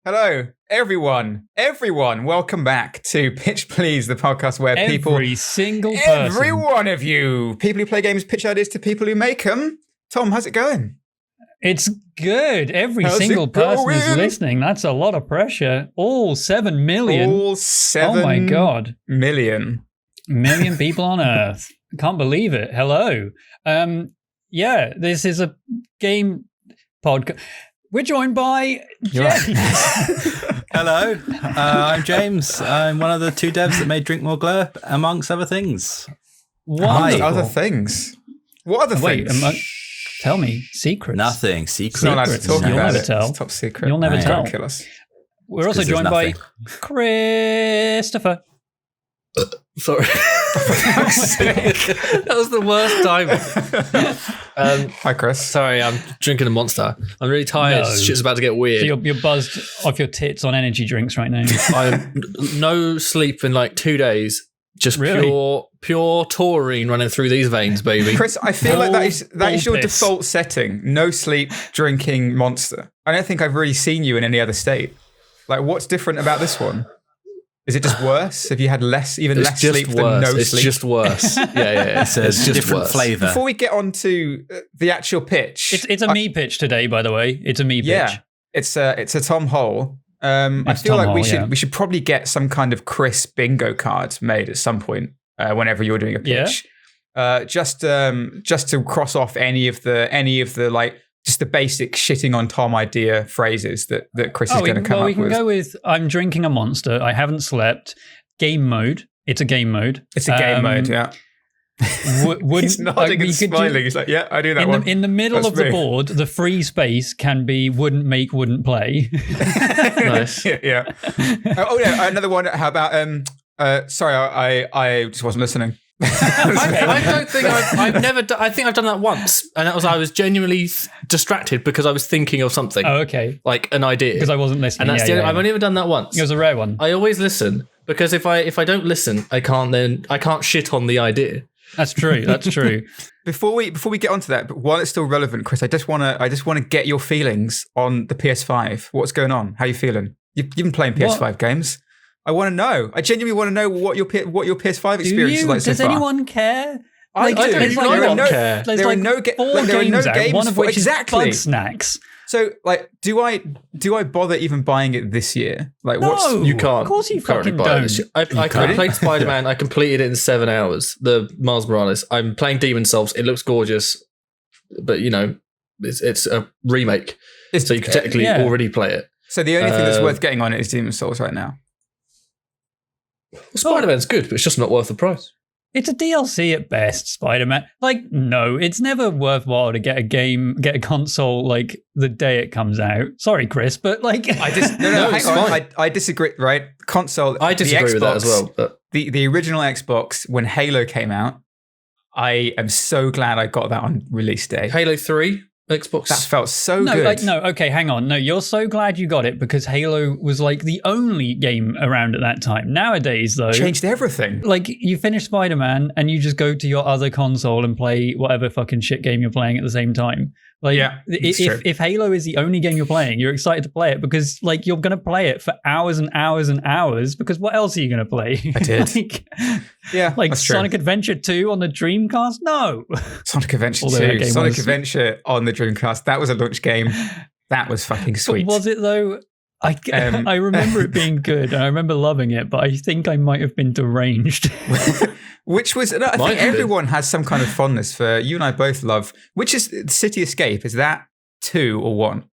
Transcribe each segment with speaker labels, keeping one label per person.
Speaker 1: Hello, everyone. Welcome back to Pitch Please, the podcast where every one of you, people who play games, pitch ideas to people who make them. Tom, how's it going?
Speaker 2: It's good. Every single person is listening. That's a lot of pressure. All 7 million.
Speaker 1: Oh my God. Million
Speaker 2: people on Earth. Can't believe it. Hello. This is a game podcast. We're joined by James.
Speaker 3: Hello, I'm James. I'm one of the two devs that made Drink More Glurp, amongst other things.
Speaker 1: What other things?
Speaker 2: Tell me. Secrets.
Speaker 3: Nothing. Secrets.
Speaker 1: Not allowed to talk
Speaker 2: You'll
Speaker 1: about
Speaker 2: never
Speaker 1: it.
Speaker 2: tell.
Speaker 1: It's top secret.
Speaker 2: You'll never tell.
Speaker 1: Don't kill us.
Speaker 2: We're also joined by Christopher.
Speaker 4: Sorry. That was the worst time.
Speaker 1: Hi, Chris.
Speaker 4: Sorry, I'm drinking a Monster. I'm really tired.
Speaker 2: No.
Speaker 4: Shit's about to get weird.
Speaker 2: So you're buzzed off your tits on energy drinks right now.
Speaker 4: I'm no sleep in like 2 days. Just
Speaker 2: really?
Speaker 4: pure taurine running through these veins, baby.
Speaker 1: Chris, I feel like that is your default setting. No sleep, drinking Monster. I don't think I've really seen you in any other state. Like, what's different about this one? Is it just worse? Have you had less sleep than no sleep?
Speaker 4: It's just worse. Yeah.
Speaker 3: It's just different flavour.
Speaker 1: Before we get on to the actual pitch.
Speaker 2: It's a me pitch today, by the way. It's a me pitch.
Speaker 1: Yeah, it's a Tom Hole. I feel like we should probably get some kind of Chris bingo card made at some point whenever you're doing a pitch. Yeah. Just to cross off any of the like just the basic shitting on Tom idea phrases that Chris is going to come up with.
Speaker 2: We can go with I'm drinking a Monster. I haven't slept. Game mode. It's a game mode.
Speaker 1: It's a game mode. Yeah. He's nodding and smiling. He's like, yeah, I do that one.
Speaker 2: In the middle of the board, the free space can be wouldn't make, wouldn't play.
Speaker 4: Nice.
Speaker 1: Yeah. Another one. How about sorry, I just wasn't listening.
Speaker 4: I don't think I think I've done that once, and that was I was genuinely distracted because I was thinking of something.
Speaker 2: Oh, okay.
Speaker 4: Like an idea.
Speaker 2: Because I wasn't listening.
Speaker 4: And that's I've only ever done that once.
Speaker 2: It was a rare one.
Speaker 4: I always listen because if I don't listen, I can't shit on the idea.
Speaker 2: That's true.
Speaker 1: Before we get onto that, but while it's still relevant, Chris, I just want to get your feelings on the PS5. What's going on? How are you feeling? You've been playing PS5 games. I want to know. I genuinely want to know what your PS5 experience is like so far.
Speaker 2: Does anyone care?
Speaker 1: I do.
Speaker 2: There's
Speaker 1: care.
Speaker 2: There's like no games out, one of which is Bug Snacks.
Speaker 1: So, like, do I bother even buying it this year? Like,
Speaker 4: you can't?
Speaker 2: Of course you fucking don't.
Speaker 4: I played Spider-Man. I completed it in 7 hours. The Miles Morales. I'm playing Demon's Souls. It looks gorgeous, but it's a remake, so you can technically already play it.
Speaker 1: So the only thing that's worth getting on it is Demon's Souls right now.
Speaker 4: Well, Spider-Man's good, but it's just not worth the price.
Speaker 2: It's a DLC at best, Spider-Man. Like, no, it's never worthwhile to get a console like the day it comes out. Sorry, Chris, but like,
Speaker 1: hang on. I disagree. Right, console.
Speaker 4: I disagree with that as well. But
Speaker 1: the original Xbox, when Halo came out, I am so glad I got that on release day.
Speaker 4: Halo 3. Xbox.
Speaker 1: That felt so good.
Speaker 2: Okay, hang on. No, you're so glad you got it because Halo was like the only game around at that time. Nowadays, though,
Speaker 1: changed everything.
Speaker 2: Like, you finish Spider-Man and you just go to your other console and play whatever fucking shit game you're playing at the same time. Like,
Speaker 1: yeah,
Speaker 2: if Halo is the only game you're playing, you're excited to play it because, like, you're going to play it for hours and hours and hours because what else are you going to play?
Speaker 1: I did.
Speaker 2: Like Sonic Adventure 2 on the Dreamcast? No.
Speaker 1: Sonic Adventure 2. Sonic Adventure on the Dreamcast. That was a launch game. That was fucking sweet.
Speaker 2: But was it, though? I remember it being good and I remember loving it, but I think I might have been deranged.
Speaker 1: Which was, I think everyone has some kind of fondness for, you and I both love, which is City Escape. Is that 2 or 1?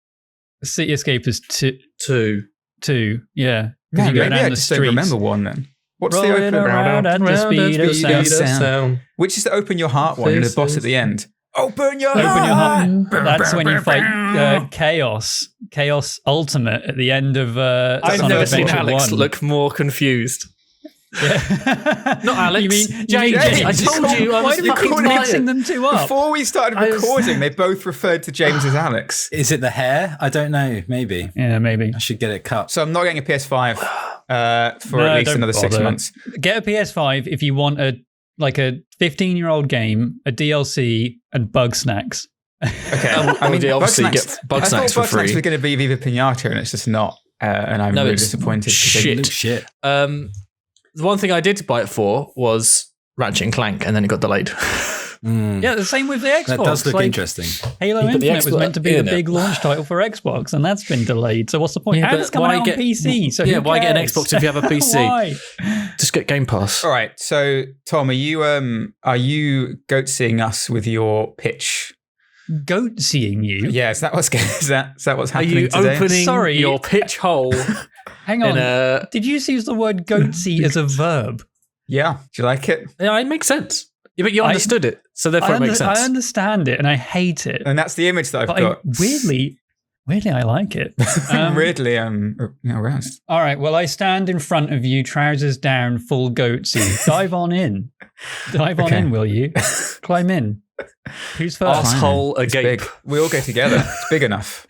Speaker 2: City Escape is 2.
Speaker 4: 2,
Speaker 2: yeah.
Speaker 1: Maybe I just don't remember 1 then. What's the open?
Speaker 2: Around at the speed of sound.
Speaker 1: Which is the open your heart one, and the boss at the end. Open your heart!
Speaker 2: That's when you fight Chaos. Chaos Ultimate at the end of
Speaker 4: I've never seen Alex look more confused.
Speaker 2: Yeah.
Speaker 4: Not Alex.
Speaker 2: You mean
Speaker 4: James? I told you I was fucking
Speaker 2: mixing them two up.
Speaker 1: Before we started recording, they both referred to James as Alex.
Speaker 3: Is it the hair? I don't know. Maybe.
Speaker 2: Yeah, maybe.
Speaker 3: I should get it cut.
Speaker 1: So I'm not getting a PS5 for at least another 6 months.
Speaker 2: Get a PS5 if you want a 15-year-old game, a DLC, and Bug Snacks.
Speaker 1: Okay.
Speaker 4: I mean, obviously get Bug Snacks for free.
Speaker 1: Bug Snacks was going to be Viva Pinata, and it's just not. and I'm really disappointed.
Speaker 4: Shit. The one thing I did buy it for was Ratchet and Clank, and then it got delayed.
Speaker 2: Yeah, the same with the Xbox.
Speaker 3: That does look interesting.
Speaker 2: Halo Infinite was meant to be the big launch title for Xbox, and that's been delayed. So what's the point? And it's coming out on PC. So
Speaker 4: why get an Xbox if you have a PC?
Speaker 2: Why?
Speaker 4: Just get Game Pass.
Speaker 1: All right. So Tom, are you goat-seeing us with your pitch?
Speaker 2: Goat-seeing you?
Speaker 1: Yeah, is that what's happening
Speaker 4: Are you
Speaker 1: today?
Speaker 4: opening your pitch hole?
Speaker 2: Hang on. Did you use the word goat-see as a verb?
Speaker 1: Yeah. Do you like it?
Speaker 4: Yeah, it makes sense. Yeah, but you understood it, so therefore it makes sense.
Speaker 2: I understand it, and I hate it.
Speaker 1: And that's the image that I've got.
Speaker 2: Weirdly, I like it.
Speaker 1: Weirdly, I'm aroused.
Speaker 2: All right, well, I stand in front of you, trousers down, full goatsy. Dive on in. Dive on in, will you? Climb in. Who's first?
Speaker 4: Arsehole agape.
Speaker 1: Big. We all go together. It's big enough.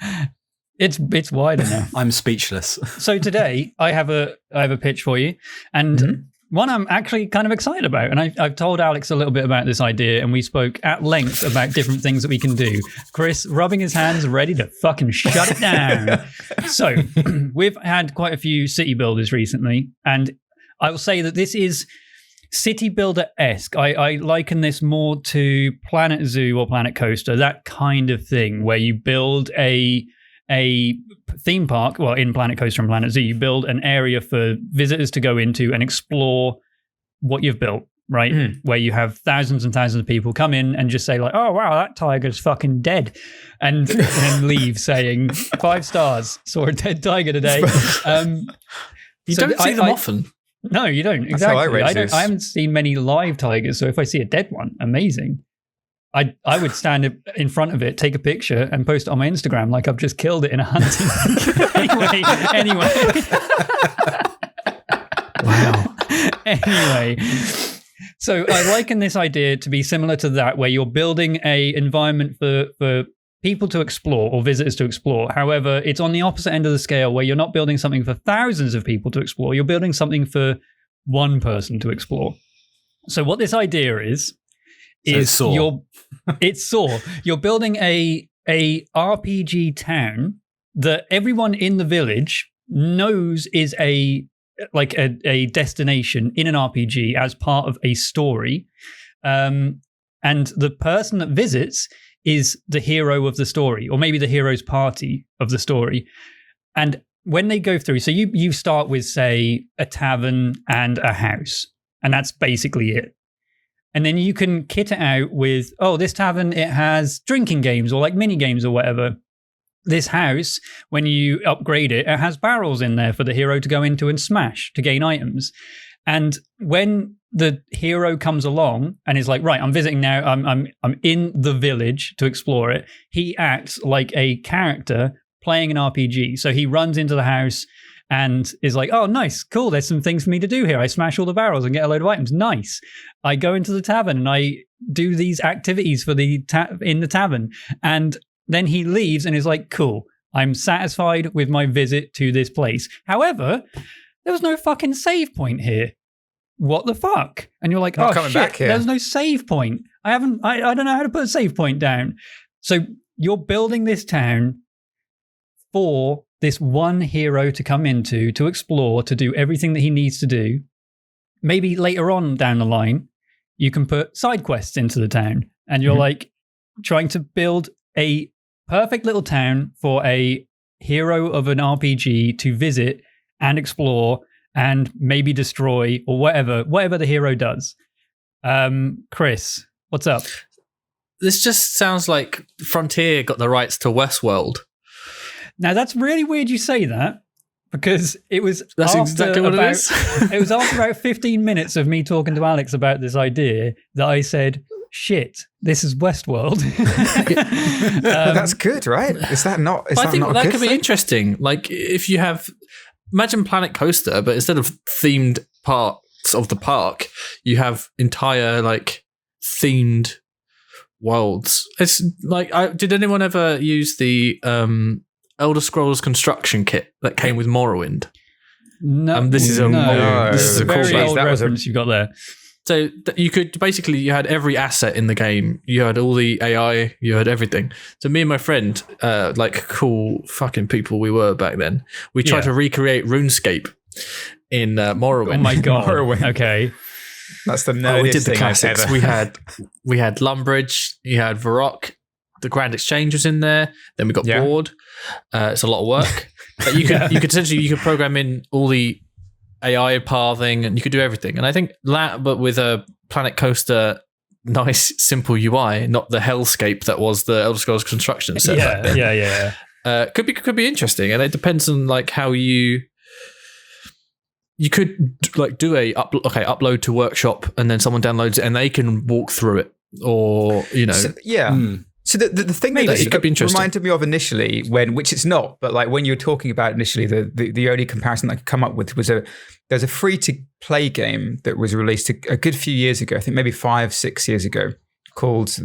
Speaker 2: It's wide enough.
Speaker 3: I'm speechless.
Speaker 2: So today, I have a pitch for you, and one I'm actually kind of excited about. And I've told Alex a little bit about this idea, and we spoke at length about different things that we can do. Chris rubbing his hands, ready to fucking shut it down. So we've had quite a few city builders recently, and I will say that this is city builder-esque. I liken this more to Planet Zoo or Planet Coaster, that kind of thing, where you build a theme park. Well, in Planet Coaster and Planet Zoo, you build an area for visitors to go into and explore what you've built, right? Where you have thousands and thousands of people come in and just say like, oh, wow, that tiger's fucking dead. And then leave saying 5 stars, saw a dead tiger today.
Speaker 4: You don't see them often.
Speaker 2: No, you don't. Exactly. I haven't seen many live tigers. So if I see a dead one, amazing. I would stand in front of it, take a picture, and post it on my Instagram like I've just killed it in a hunting. Anyway. Wow. Anyway. So I liken this idea to be similar to that, where you're building a environment for people to explore or visitors to explore. However, it's on the opposite end of the scale, where you're not building something for thousands of people to explore. You're building something for one person to explore. So what this idea is you're building a RPG town that everyone in the village knows is a destination in an RPG as part of a story, and the person that visits is the hero of the story, or maybe the hero's party of the story. And when they go through, so you start with, say, a tavern and a house, and that's basically it. And then you can kit it out with, oh, this tavern, it has drinking games or like mini games or whatever. This house, when you upgrade it, it has barrels in there for the hero to go into and smash to gain items. And when the hero comes along and is like, right, I'm visiting now, I'm in the village to explore it, he acts like a character playing an RPG. So he runs into the house and is like, oh, nice, cool, there's some things for me to do here. I smash all the barrels and get a load of items. Nice. I go into the tavern and I do these activities for in the tavern. And then he leaves and is like, cool, I'm satisfied with my visit to this place. However, there was no fucking save point here. What the fuck? And you're like, oh, shit, back here. There's no save point. I don't know how to put a save point down. So you're building this town for this one hero to come into, to explore, to do everything that he needs to do. Maybe later on down the line, you can put side quests into the town, and you're like trying to build a perfect little town for a hero of an RPG to visit and explore and maybe destroy or whatever the hero does. Chris, what's up?
Speaker 4: This just sounds like Frontier got the rights to Westworld.
Speaker 2: Now, that's really weird you say that, because it was
Speaker 4: exactly what it is.
Speaker 2: It was after about 15 minutes of me talking to Alex about this idea that I said, shit, this is Westworld.
Speaker 1: That's good, right? Is that not?
Speaker 4: I think that could be interesting. Like, if you have, imagine Planet Coaster, but instead of themed parts of the park, you have entire like themed worlds. It's like, did anyone ever use the Elder Scrolls construction kit that came with Morrowind?
Speaker 2: No,
Speaker 4: this is a
Speaker 2: very old reference you got there.
Speaker 4: So you had every asset in the game. You had all the AI, you had everything. So me and my friend, like cool fucking people we were back then, we tried to recreate RuneScape in Morrowind.
Speaker 2: Oh my God. Morrowind. Okay.
Speaker 1: That's the nerdiest
Speaker 4: we did the
Speaker 1: thing
Speaker 4: classics.
Speaker 1: ever.
Speaker 4: We had Lumbridge, you had Varrock, the Grand Exchange was in there. Then we got bored. It's a lot of work. But you could essentially program in all the AI pathing, and you could do everything. And I think that, but with a Planet Coaster, nice, simple UI, not the hellscape that was the Elder Scrolls Construction set back then.
Speaker 2: Yeah.
Speaker 4: Could be interesting, and it depends on like how you could like do upload to Workshop, and then someone downloads it and they can walk through it, or
Speaker 1: So the thing that it could be reminded me of initially, which it's not, but like when you were talking about initially, the only comparison I could come up with was there's a free to play game that was released a good few years ago, I think maybe 5-6 years ago, called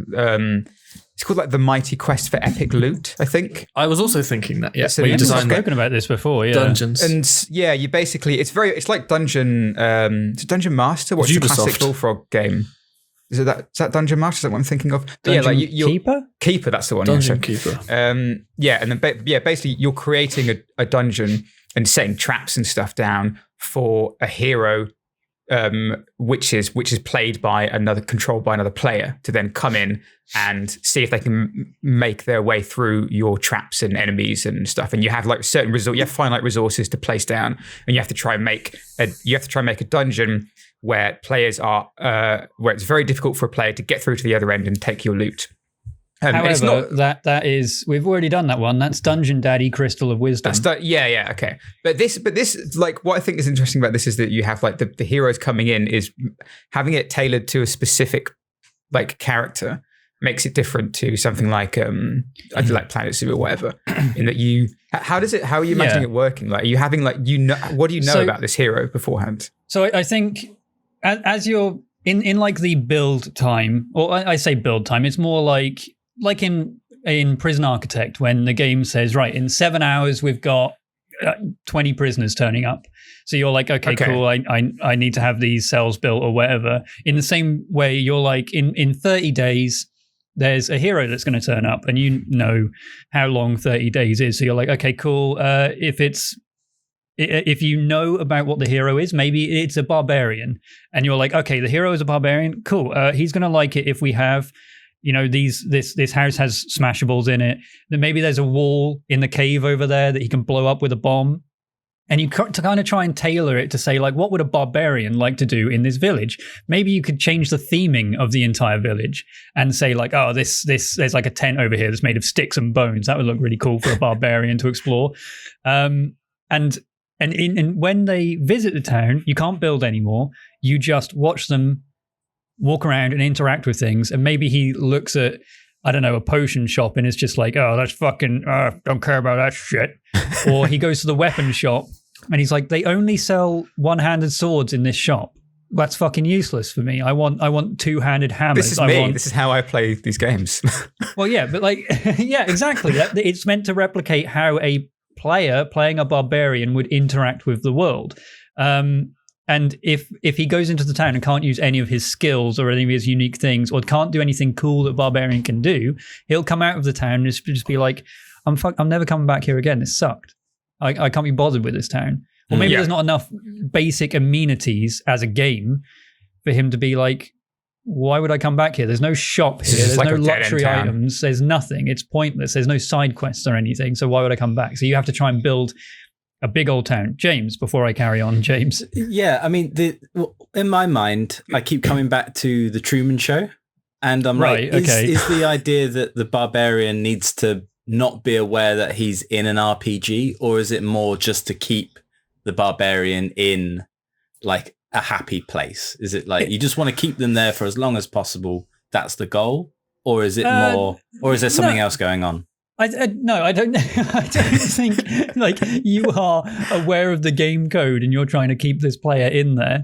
Speaker 1: it's called like The Mighty Quest for Epic Loot, I think.
Speaker 4: I was also thinking that. Yeah,
Speaker 2: we've spoken about this before. Yeah,
Speaker 4: dungeons,
Speaker 1: and you basically it's like Dungeon Master. What's the classic Bullfrog game? Is that Dungeon Master? Is that what I'm thinking of? Keeper, that's the one.
Speaker 4: Dungeon Keeper.
Speaker 1: And then basically you're creating a dungeon and setting traps and stuff down for a hero, which is controlled by another player to then come in and see if they can make their way through your traps and enemies and stuff. And you have like certain you have finite resources to place down, and you have to try and make a dungeon where players are where it's very difficult for a player to get through to the other end and take your loot.
Speaker 2: However, that is we've already done that one. That's Dungeon Daddy Crystal of Wisdom.
Speaker 1: Okay. But this like what I think is interesting about this is that you have like the heroes coming in is having it tailored to a specific like character makes it different to something like like Planet Zoo or whatever. In that how are you imagining it working? Like are you having like what do you know about this hero beforehand?
Speaker 2: So I think as you're in like the build time, or I say build time, it's more like in Prison Architect when the game says, right, in 7 hours we've got 20 prisoners turning up. So you're like, okay. Cool, I need to have these cells built or whatever. In the same way, you're like, in 30 days, there's a hero that's going to turn up, and you know how long 30 days is. So you're like, okay, cool. If you know about what the hero is, maybe it's a barbarian, and you're like, okay, the hero is a barbarian. Cool. He's going to like it if we have, this house has smashables in it. Then maybe there's a wall in the cave over there that he can blow up with a bomb. And you to kind of try and tailor it to say, like, what would a barbarian like to do in this village? Maybe you could change the theming of the entire village and say, like, oh, this there's like a tent over here that's made of sticks and bones. That would look really cool for a barbarian to explore. And when they visit the town, you can't build anymore. You just watch them walk around and interact with things. And maybe he looks at, I don't know, a potion shop and is just like, oh, that's fucking, don't care about that shit. Or he goes to the weapon shop and he's like, they only sell one-handed swords in this shop. That's fucking useless for me. I want two-handed hammers.
Speaker 1: This is me. This is how I play these games.
Speaker 2: Well, yeah, but like, yeah, exactly. It's meant to replicate how a player playing a barbarian would interact with the world. And if he goes into the town and can't use any of his skills or any of his unique things, or can't do anything cool that barbarian can do, he'll come out of the town and just be like, I'm never coming back here again. This sucked. I can't be bothered with this town. Or maybe there's not enough basic amenities as a game for him to be like, why would I come back here? There's no shop here. There's like no luxury items. There's nothing. It's pointless. There's no side quests or anything. So why would I come back? So you have to try and build a big old town. James, before I carry on, James.
Speaker 3: Yeah, I mean, in my mind, I keep coming back to the Truman Show. And I'm right, like, is the idea that the barbarian needs to not be aware that he's in an RPG, or is it more just to keep the barbarian in like a happy place? Is it like you just want to keep them there for as long as possible? That's the goal, or is it more, or is there something else going on?
Speaker 2: No, I don't. I don't think like you are aware of the game code and you're trying to keep this player in there,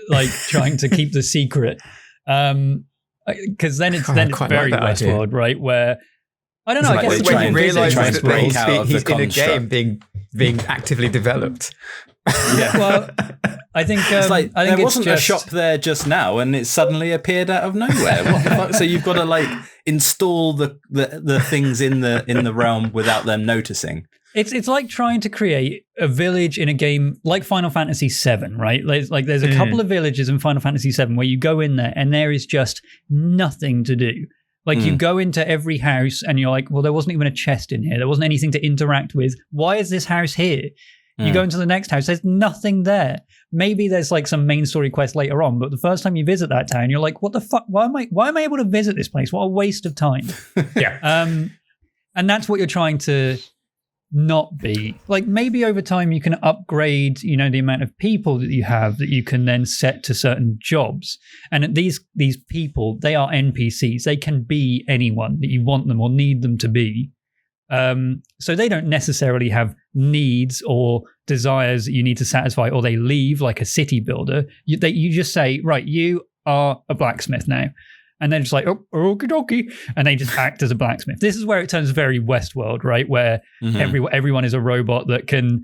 Speaker 2: like trying to keep the secret. Because then it's very like Westworld, right? Where I don't know. I guess
Speaker 1: when you realise that he's in a game being actively developed.
Speaker 3: Yeah.
Speaker 2: Well, I think
Speaker 3: it's like
Speaker 2: I think
Speaker 3: there wasn't a shop there just now, and it suddenly appeared out of nowhere. What the fuck? So you've got to like install the things in the realm without them noticing.
Speaker 2: It's like trying to create a village in a game like Final Fantasy VII, right? There's a couple of villages in Final Fantasy VII where you go in there and there is just nothing to do. Like you go into every house and you're like, well, there wasn't even a chest in here. There wasn't anything to interact with. Why is this house here? You go into the next house, there's nothing there. Maybe there's like some main story quest later on, but the first time you visit that town, you're like, what the fuck? Why am I able to visit this place? What a waste of time.
Speaker 1: Yeah.
Speaker 2: And that's what you're trying to not be. Like maybe over time you can upgrade, the amount of people that you have that you can then set to certain jobs. And these people, they are NPCs. They can be anyone that you want them or need them to be. So they don't necessarily have needs or desires that you need to satisfy, or they leave like a city builder. You just say, right, you are a blacksmith now. And then it's like, oh, okie dokie. And they just act as a blacksmith. This is where it turns very Westworld, right? Where everyone is a robot that can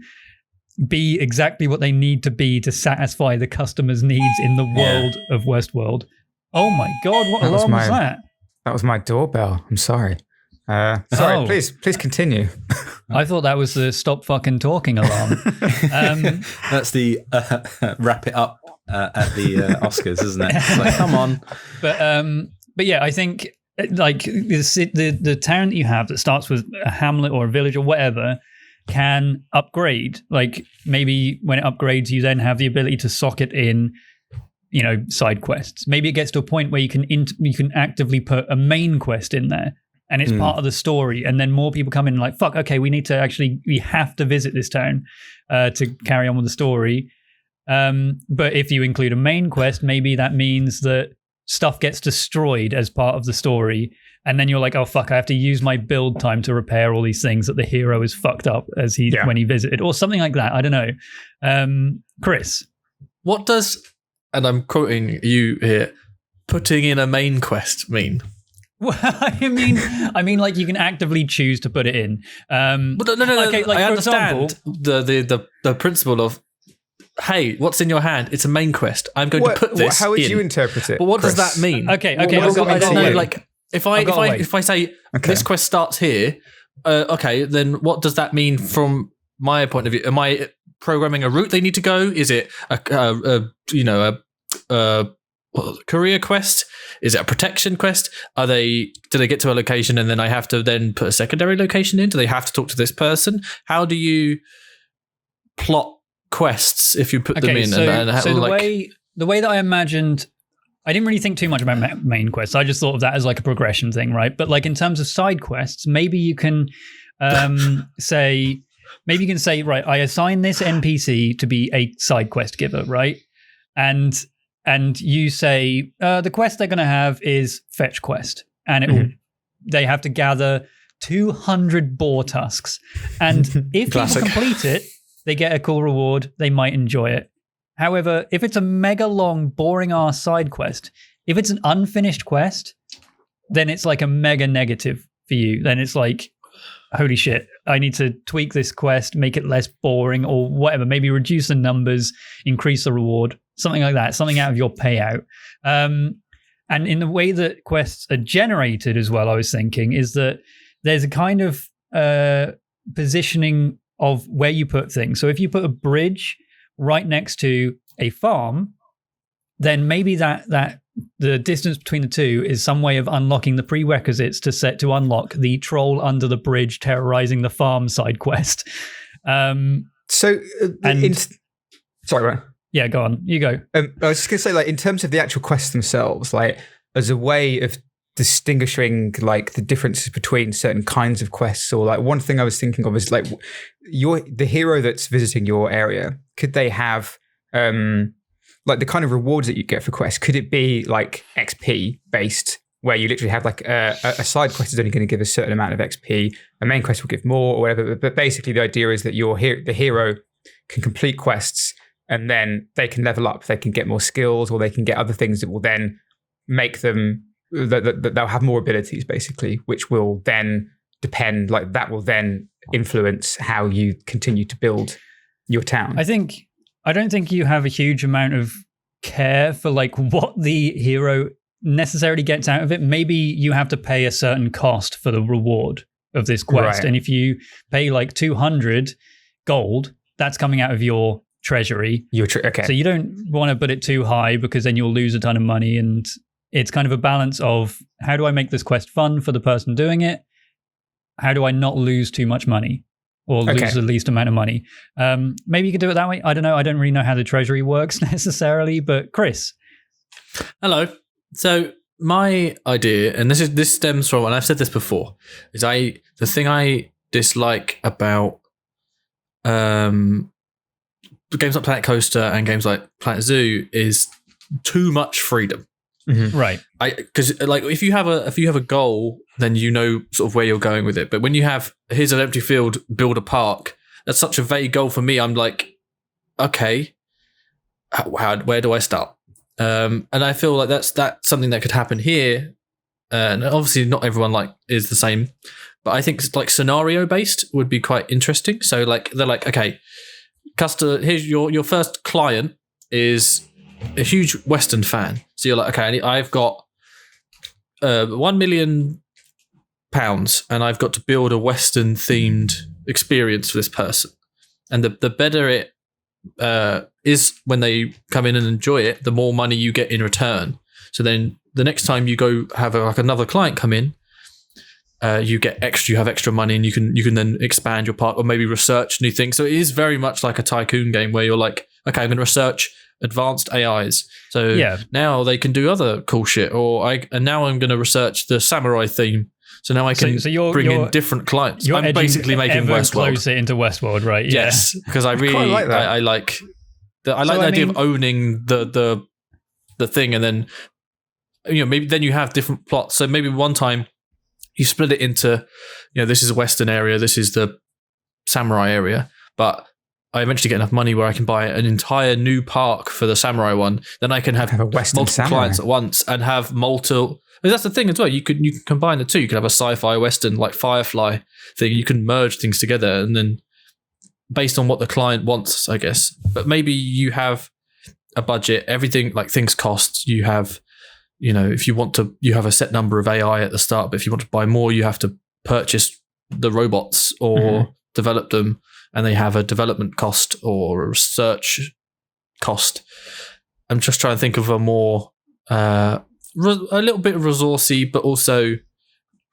Speaker 2: be exactly what they need to be to satisfy the customer's needs in the world of Westworld. Oh my God, what alarm was that?
Speaker 1: That was my doorbell. I'm sorry. Sorry, please continue.
Speaker 2: I thought that was the stop fucking talking alarm.
Speaker 3: That's the wrap it up at the Oscars, isn't it? It's like, come on.
Speaker 2: But yeah, I think like the town that you have that starts with a hamlet or a village or whatever can upgrade. Like maybe when it upgrades, you then have the ability to socket in, side quests. Maybe it gets to a point where you can actively put a main quest in there. And it's part of the story. And then more people come in and like, fuck, okay, we have to visit this town to carry on with the story. But if you include a main quest, maybe that means that stuff gets destroyed as part of the story. And then you're like, oh, fuck, I have to use my build time to repair all these things that the hero has fucked up when he visited, or something like that. I don't know. Chris.
Speaker 4: What does, and I'm quoting you here, putting in a main quest mean?
Speaker 2: Well, I mean, like you can actively choose to put it in.
Speaker 4: No. Okay, like, I understand the principle of, hey, what's in your hand? It's a main quest. I'm going to put this.
Speaker 1: How would you interpret it?
Speaker 4: But what
Speaker 1: Chris?
Speaker 4: does that mean?
Speaker 2: Okay.
Speaker 4: I don't know. Like, if I say this quest starts here, okay, then what does that mean from my point of view? Am I programming a route they need to go? Is it a career quest? Is it a protection quest? Do they get to a location and then I have to then put a secondary location in? Do they have to talk to this person? How do you plot quests if you put them in?
Speaker 2: The way that I imagined, I didn't really think too much about main quests. I just thought of that as like a progression thing, right? But like in terms of side quests, maybe you can say, right, I assign this NPC to be a side quest giver, right? And you say, the quest they're going to have is fetch quest. And they have to gather 200 boar tusks. And if people complete it, they get a cool reward. They might enjoy it. However, if it's a mega long, boring ass side quest, if it's an unfinished quest, then it's like a mega negative for you. Then it's like, holy shit, I need to tweak this quest, make it less boring or whatever. Maybe reduce the numbers, increase the reward. Something like that, something out of your payout. And in the way that quests are generated as well, I was thinking, is that there's a kind of positioning of where you put things. So if you put a bridge right next to a farm, then maybe that the distance between the two is some way of unlocking the prerequisites to unlock the troll under the bridge terrorizing the farm side quest. Sorry,
Speaker 1: Ryan.
Speaker 2: Yeah, go on. You go.
Speaker 1: I was just going to say, like, in terms of the actual quests themselves, like, as a way of distinguishing, like, the differences between certain kinds of quests, or, like, one thing I was thinking of is, like, the hero that's visiting your area, could they have, like, the kind of rewards that you get for quests? Could it be, like, XP based, where you literally have, like, a side quest is only going to give a certain amount of XP, a main quest will give more, or whatever, but basically the idea is that the hero can complete quests, and then they can level up, they can get more skills, or they can get other things that will then make them, that they'll have more abilities, basically, which will then depend, like that will then influence how you continue to build your town.
Speaker 2: I don't think you have a huge amount of care for like what the hero necessarily gets out of it. Maybe you have to pay a certain cost for the reward of this quest.
Speaker 1: Right.
Speaker 2: And if you pay like 200 gold, that's coming out of your treasury.
Speaker 1: Okay.
Speaker 2: So you don't want to put it too high because then you'll lose a ton of money. And it's kind of a balance of how do I make this quest fun for the person doing it? How do I not lose too much money or lose the least amount of money? Maybe you could do it that way. I don't know. I don't really know how the treasury works necessarily, but Chris.
Speaker 4: Hello. So my idea, and this stems from, and I've said this before, is the thing I dislike about games like Planet Coaster and games like Planet Zoo is too much freedom.
Speaker 2: Mm-hmm. Right.
Speaker 4: Because like if you have a goal, then you know sort of where you're going with it. But when you have here's an empty field, build a park, that's such a vague goal for me. I'm like, okay, where do I start? And I feel like that's something that could happen here. And obviously not everyone is the same, but I think like scenario based would be quite interesting. So like they're like, okay, customer, here's your first client is a huge Western fan. So you're like, okay, I've got £1 million and I've got to build a Western themed experience for this person. And the better it is when they come in and enjoy it, the more money you get in return. So then the next time you go have another client come in, you have extra money and you can then expand your park or maybe research new things. So it is very much like a tycoon game where you're like, okay, I'm going to research advanced AIs. So now they can do other cool shit. And now I'm going to research the samurai theme. So now I can bring in different clients. I'm basically making Westworld.
Speaker 2: Closer into Westworld, right? Yeah.
Speaker 4: Yes, because I really like that. I like the idea of owning the thing, and then maybe then you have different plots. So maybe one time you split it into this is a Western area, this is the samurai area, but I eventually get enough money where I can buy an entire new park for the samurai one. Then I can have multiple clients at once and have multiple. I mean, that's the thing as well. You can combine the two. You can have a sci-fi Western like Firefly thing. You can merge things together, and then based on what the client wants, I guess. But maybe you have a budget. Everything like things cost. You have, if you want to, you have a set number of AI at the start. But if you want to buy more, you have to purchase the robots or develop them. And they have a development cost or a research cost. I'm just trying to think of a more, a little bit resourcey, but also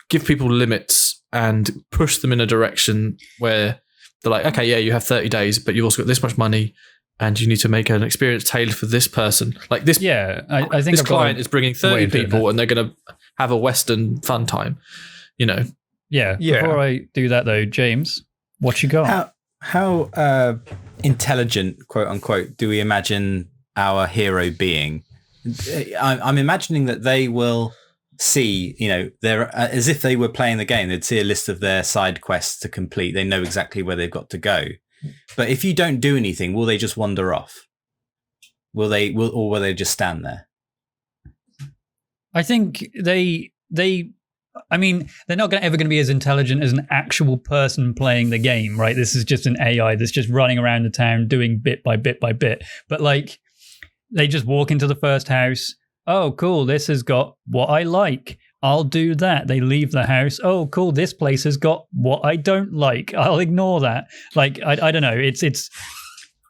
Speaker 4: give people limits and push them in a direction where they're like, okay, yeah, you have 30 days, but you've also got this much money and you need to make an experience tailored for this person. Like this,
Speaker 2: I think
Speaker 4: this client is bringing 30 people and they're going to have a Western fun time,
Speaker 2: Yeah. Before I do that though, James, what you got?
Speaker 3: How intelligent, quote unquote, do we imagine our hero being? I'm imagining that they will see, they're as if they were playing the game. They'd see a list of their side quests to complete. They know exactly where they've got to go. But if you don't do anything, will they just wander off? Or will they just stand there?
Speaker 2: I think I mean, they're not ever going to be as intelligent as an actual person playing the game, right? This is just an AI that's just running around the town doing bit by bit by bit. But like, they just walk into the first house. Oh, cool. This has got what I like. I'll do that. They leave the house. Oh, cool. This place has got what I don't like. I'll ignore that. Like, I don't know. It's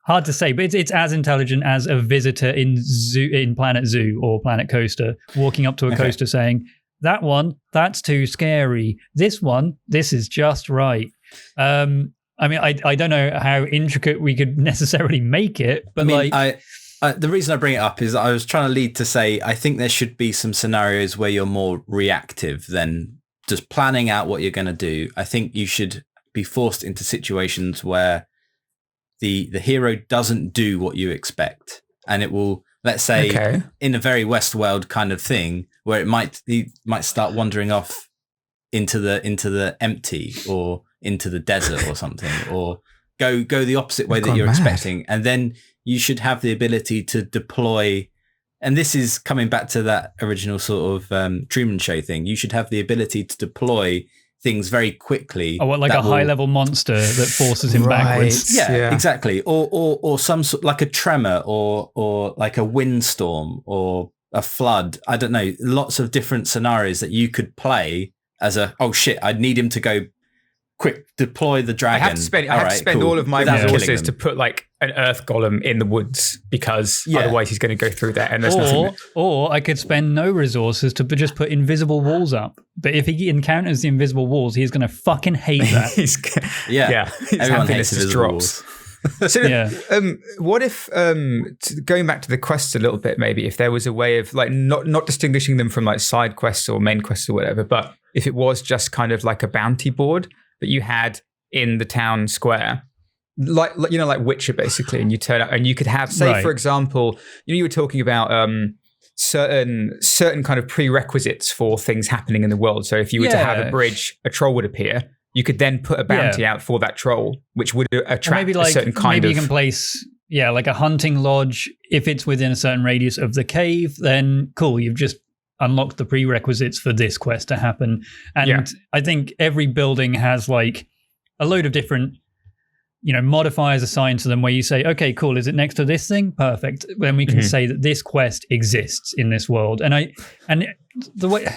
Speaker 2: hard to say, but it's as intelligent as a visitor in Planet Zoo or Planet Coaster walking up to a coaster saying, that one, that's too scary. This one, this is just right. I mean, I don't know how intricate we could necessarily make it, but
Speaker 3: the reason I bring it up is I was trying to lead to say I think there should be some scenarios where you're more reactive than just planning out what you're going to do. I think you should be forced into situations where the hero doesn't do what you expect, and it will, let's say, in a very Westworld kind of thing, where he might start wandering off into the empty or into the desert or something, or go the opposite way that you're expecting, and then you should have the ability to deploy. And this is coming back to that original sort of Truman Show thing. You should have the ability to deploy things very quickly.
Speaker 2: Oh, what, like a high-level monster that forces him backwards?
Speaker 3: Yeah, exactly. Or some sort, like a tremor, or like a windstorm, or a flood. I don't know. Lots of different scenarios that you could play as oh shit, I need him to go quick, deploy the dragon.
Speaker 1: I have to spend all of my resources to put like an earth golem in the woods, because otherwise he's going to go through that and there's nothing.
Speaker 2: Or I could spend no resources to just put invisible walls up. But if he encounters the invisible walls, he's going to fucking hate that.
Speaker 1: His happiness just drops. So, what if, going back to the quests a little bit, maybe if there was a way of like not distinguishing them from like side quests or main quests or whatever, but if it was just kind of like a bounty board that you had in the town square, like Witcher basically, and you turn up and you could have, say, for example, you were talking about certain kind of prerequisites for things happening in the world. So if you were to have a bridge, a troll would appear. You could then put a bounty out for that troll, which would attract a certain kind of...
Speaker 2: Maybe you can place, like a hunting lodge. If it's within a certain radius of the cave, then cool, you've just unlocked the prerequisites for this quest to happen. And I think every building has like a load of different, modifiers assigned to them where you say, okay, cool, is it next to this thing? Perfect. Then we can say that this quest exists in this world. And the way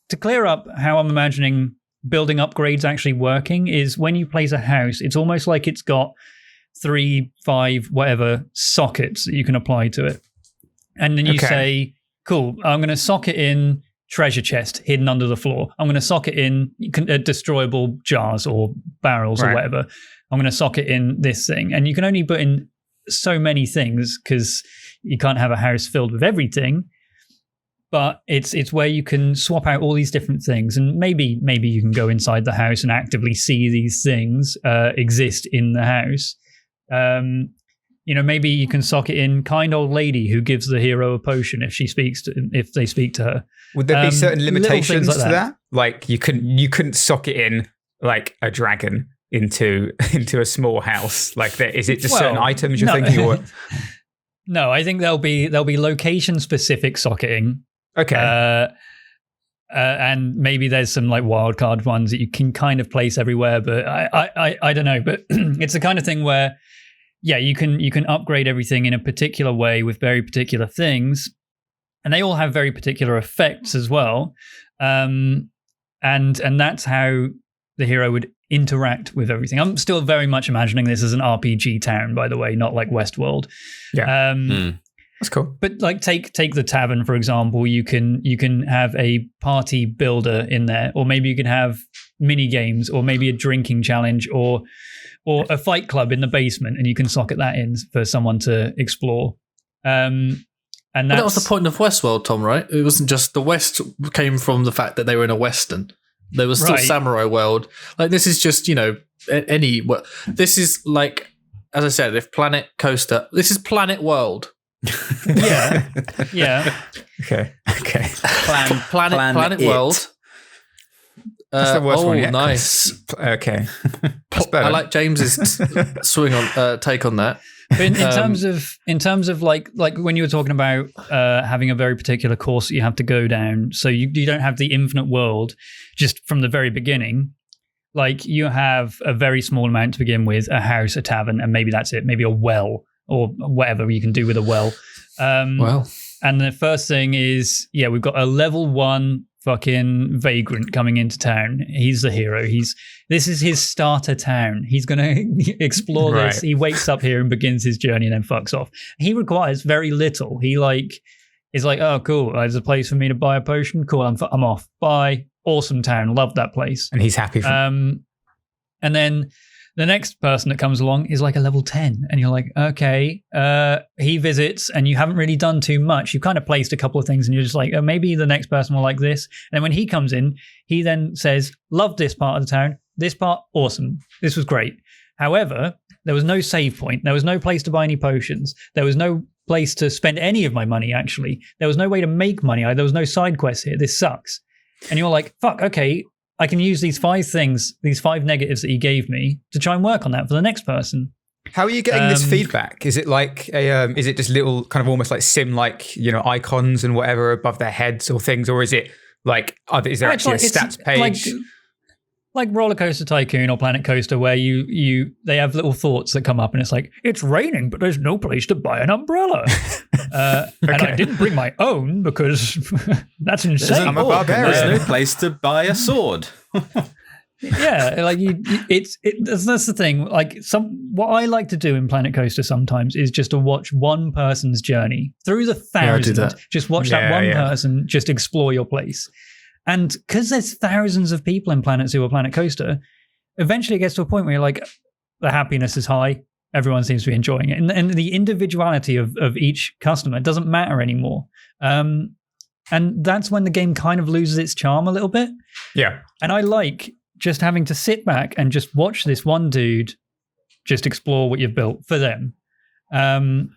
Speaker 2: to clear up how I'm imagining building upgrades actually working is when you place a house, it's almost like it's got 3, 5, whatever sockets that you can apply to it. And then you say, cool, I'm going to socket in treasure chest hidden under the floor. I'm going to socket in destroyable jars or barrels or whatever. I'm going to socket in this thing. And you can only put in so many things because you can't have a house filled with everything. But it's where you can swap out all these different things, and maybe you can go inside the house and actively see these things exist in the house. Maybe you can socket in kind old lady who gives the hero a potion if they speak to her.
Speaker 1: Would there be certain limitations to that? Like you couldn't socket in like a dragon into a small house. Like is it just certain items you're thinking? Or?
Speaker 2: No, I think there'll be location specific socketing.
Speaker 1: Okay.
Speaker 2: And maybe there's some like wildcard ones that you can kind of place everywhere, but I don't know. But it's the kind of thing where, you can upgrade everything in a particular way with very particular things, and they all have very particular effects as well. And that's how the hero would interact with everything. I'm still very much imagining this as an RPG town, by the way, not like Westworld.
Speaker 1: Yeah. That's cool.
Speaker 2: But like take the tavern, for example. You can have a party builder in there, or maybe you can have mini games, or maybe a drinking challenge, or a fight club in the basement, and you can socket that in for someone to explore. And that
Speaker 4: was the point of Westworld, Tom, right? It wasn't just the West came from the fact that they were in a Western. There was still samurai world. Like this is just, this is like, as I said, if Planet Coaster, this is Planet World.
Speaker 2: Yeah.
Speaker 1: Okay.
Speaker 4: Planet World.
Speaker 1: That's the worst one yet.
Speaker 4: Nice.
Speaker 1: Okay. That's better.
Speaker 4: I like James's swing on take on that.
Speaker 2: But in terms of like when you were talking about having a very particular course that you have to go down, so you don't have the infinite world just from the very beginning. Like you have a very small amount to begin with, a house, a tavern, and maybe that's it. Maybe a well or whatever you can do with a well. And the first thing is, we've got a level 1 fucking vagrant coming into town. He's the hero. This is his starter town. He's going to explore this. He wakes up here and begins his journey and then fucks off. He requires very little. He is like, oh, cool. There's a place for me to buy a potion. Cool. I'm off. Bye. Awesome town. Love that place.
Speaker 1: And he's happy.
Speaker 2: And then the next person that comes along is like a level 10. And you're like, okay, he visits and you haven't really done too much. You kind of placed a couple of things and you're just like, oh, maybe the next person will like this. And then when he comes in, he then says, love this part of the town. This part, awesome. This was great. However, there was no save point. There was no place to buy any potions. There was no place to spend any of my money, actually. There was no way to make money. There was no side quests here. This sucks. And you're like, fuck, okay, I can use these 5 things, these 5 negatives that he gave me to try and work on that for the next person.
Speaker 1: How are you getting this feedback? Is it like is it just little kind of almost like sim-like, icons and whatever above their heads or things? Or is it like, is there actually a stats page?
Speaker 2: like Roller Coaster Tycoon or Planet Coaster, where they have little thoughts that come up, and it's like, it's raining, but there's no place to buy an umbrella. And I didn't bring my own because that's insane.
Speaker 1: I'm a barbarian.
Speaker 3: There's no place to buy a sword.
Speaker 2: Yeah, like that's the thing. Like what I like to do in Planet Coaster sometimes is just to watch one person's journey through the thousands. Just watch that one person just explore your place. And because there's thousands of people in Planet Zoo or Planet Coaster, eventually it gets to a point where you're like, the happiness is high. Everyone seems to be enjoying it. And the individuality of each customer doesn't matter anymore. And that's when the game kind of loses its charm a little bit.
Speaker 1: Yeah.
Speaker 2: And I like just having to sit back and just watch this one dude just explore what you've built for them. And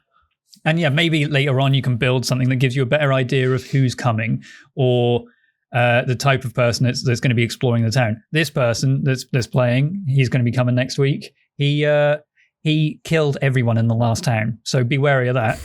Speaker 2: yeah, maybe later on you can build something that gives you a better idea of who's coming or the type of person that's going to be exploring the town. This person that's playing, he's going to be coming next week. He killed everyone in the last town, so be wary of that.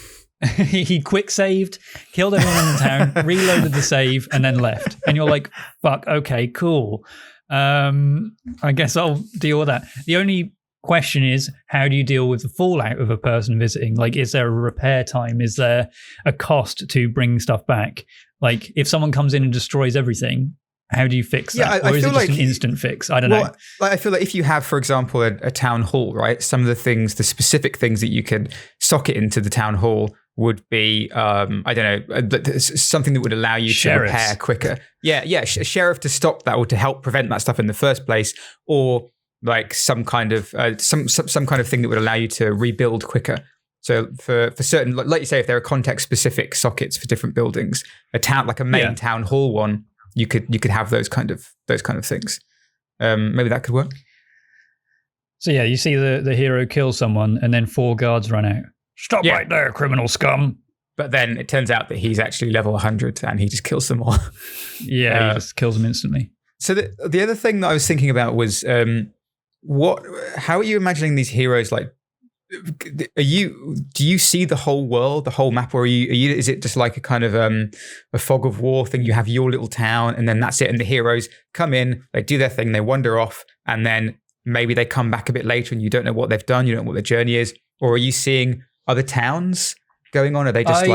Speaker 2: He quick saved, killed everyone in the town, reloaded the save, and then left. And you're like, fuck, okay, cool. I guess I'll deal with that. The only question is, how do you deal with the fallout of a person visiting? Like, is there a repair time? Is there a cost to bring stuff back? Like, if someone comes in and destroys everything, how do you fix that? Or is it just an instant fix? I don't know.
Speaker 1: Like, I feel like if you have, for example, a town hall, right? Some of the specific things that you can socket into the town hall would be, I don't know, something that would allow you to repair quicker. Yeah, a sheriff to stop that or to help prevent that stuff in the first place, or like some kind of some kind of thing that would allow you to rebuild quicker. So for certain, like you say, if there are context specific sockets for different buildings, a town like a main town hall one, you could have those kind of things. Maybe that could work.
Speaker 2: So yeah, you see the hero kill someone, and then 4 guards run out. Stop right there, criminal scum.
Speaker 1: But then it turns out that he's actually level 100 and he just kills them all.
Speaker 2: Yeah, he just kills them instantly.
Speaker 1: So the other thing that I was thinking about was how are you imagining these heroes? Like, do you see the whole world, the whole map, or is it just like a kind of a fog of war thing? You have your little town and then that's it. And the heroes come in, they do their thing, they wander off, and then maybe they come back a bit later and you don't know what they've done, you don't know what their journey is. Or are you seeing other towns going on? Are they just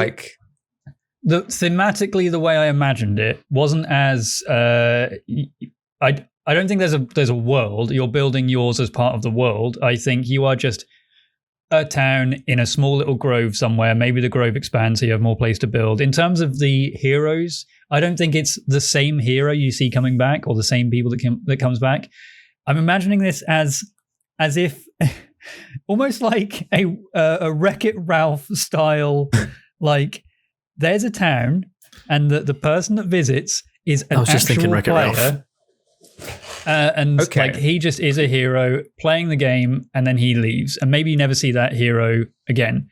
Speaker 2: thematically, the way I imagined it wasn't as I don't think there's a world. You're building yours as part of the world. I think you are just a town in a small little grove somewhere. Maybe the grove expands so you have more place to build. In terms of the heroes, I don't think it's the same hero you see coming back or the same people that comes back. I'm imagining this as if almost like a Wreck-It Ralph style, like there's a town and the person that visits is an actual player. Like he just is a hero playing the game and then he leaves and maybe you never see that hero again.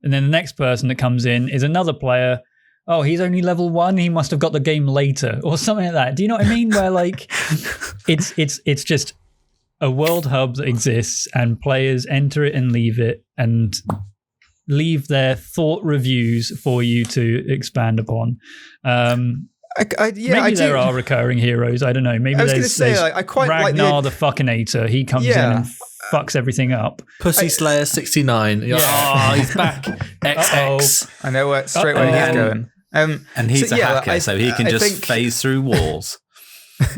Speaker 2: And then the next person that comes in is another player. Oh, he's only level 1. He must have got the game later or something like that. Do you know what I mean? Where like it's just a world hub that exists and players enter it and leave it and leave their thought reviews for you to expand upon. Maybe there are recurring heroes. I don't know. Maybe there's
Speaker 1: I quite
Speaker 2: Ragnar
Speaker 1: like
Speaker 2: the fuckinator. He comes in and fucks everything up.
Speaker 4: Pussy Slayer 69. Oh, he's back. XX.
Speaker 1: I know straight where he's going.
Speaker 3: And he's a hacker, so he can just phase through walls.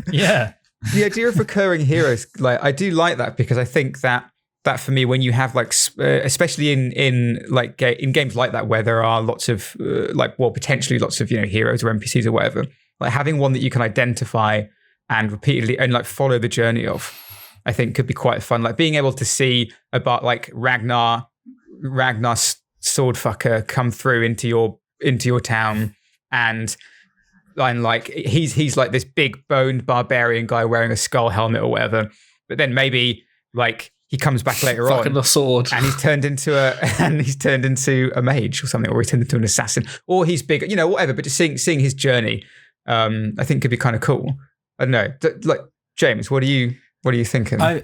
Speaker 2: Yeah.
Speaker 1: The idea of recurring heroes, like I do like that because I think that for me, when you have like, especially in games like that where there are lots of potentially lots of heroes or NPCs or whatever, like having one that you can identify and repeatedly and like follow the journey of, I think could be quite fun. Like being able to see about like Ragnar sword fucker come through into your town and like he's like this big boned barbarian guy wearing a skull helmet or whatever, but then maybe like he comes back later on
Speaker 4: a sword
Speaker 1: and he's turned into a mage or something, or he's turned into an assassin, or he's big, whatever. But just seeing his journey, I think could be kind of cool. I don't know, like James, what are you thinking?
Speaker 3: I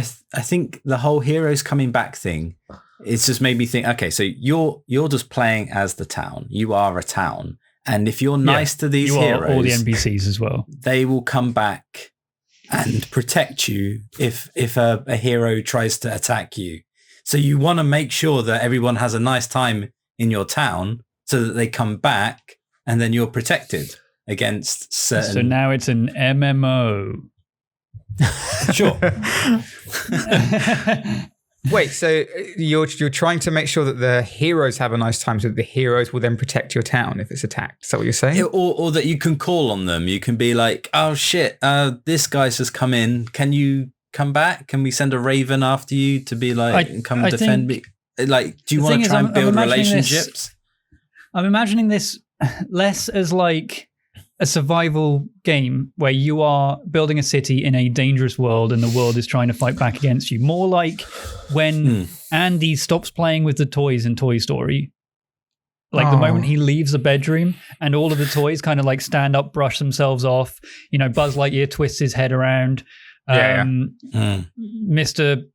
Speaker 3: think the whole heroes coming back thing, it's just made me think. Okay, so you're just playing as the town. You are a town. And if you're nice to these heroes,
Speaker 2: all the NPCs as well,
Speaker 3: they will come back and protect you if a hero tries to attack you. So you want to make sure that everyone has a nice time in your town so that they come back and then you're protected against certain...
Speaker 2: So now it's an MMO.
Speaker 3: Sure.
Speaker 1: Wait, so you're trying to make sure that the heroes have a nice time so that the heroes will then protect your town if it's attacked. Is that what you're saying?
Speaker 3: Or that you can call on them. You can be like, oh shit, this guy's just come in. Can you come back? Can we send a raven after you to be like, come defend me? Like, do you want to try and build relationships?
Speaker 2: I'm imagining this less as like a survival game where you are building a city in a dangerous world and the world is trying to fight back against you. More like when Andy stops playing with the toys in Toy Story. Like the moment he leaves the bedroom and all of the toys kind of like stand up, brush themselves off. You know, Buzz Lightyear twists his head around. Mr.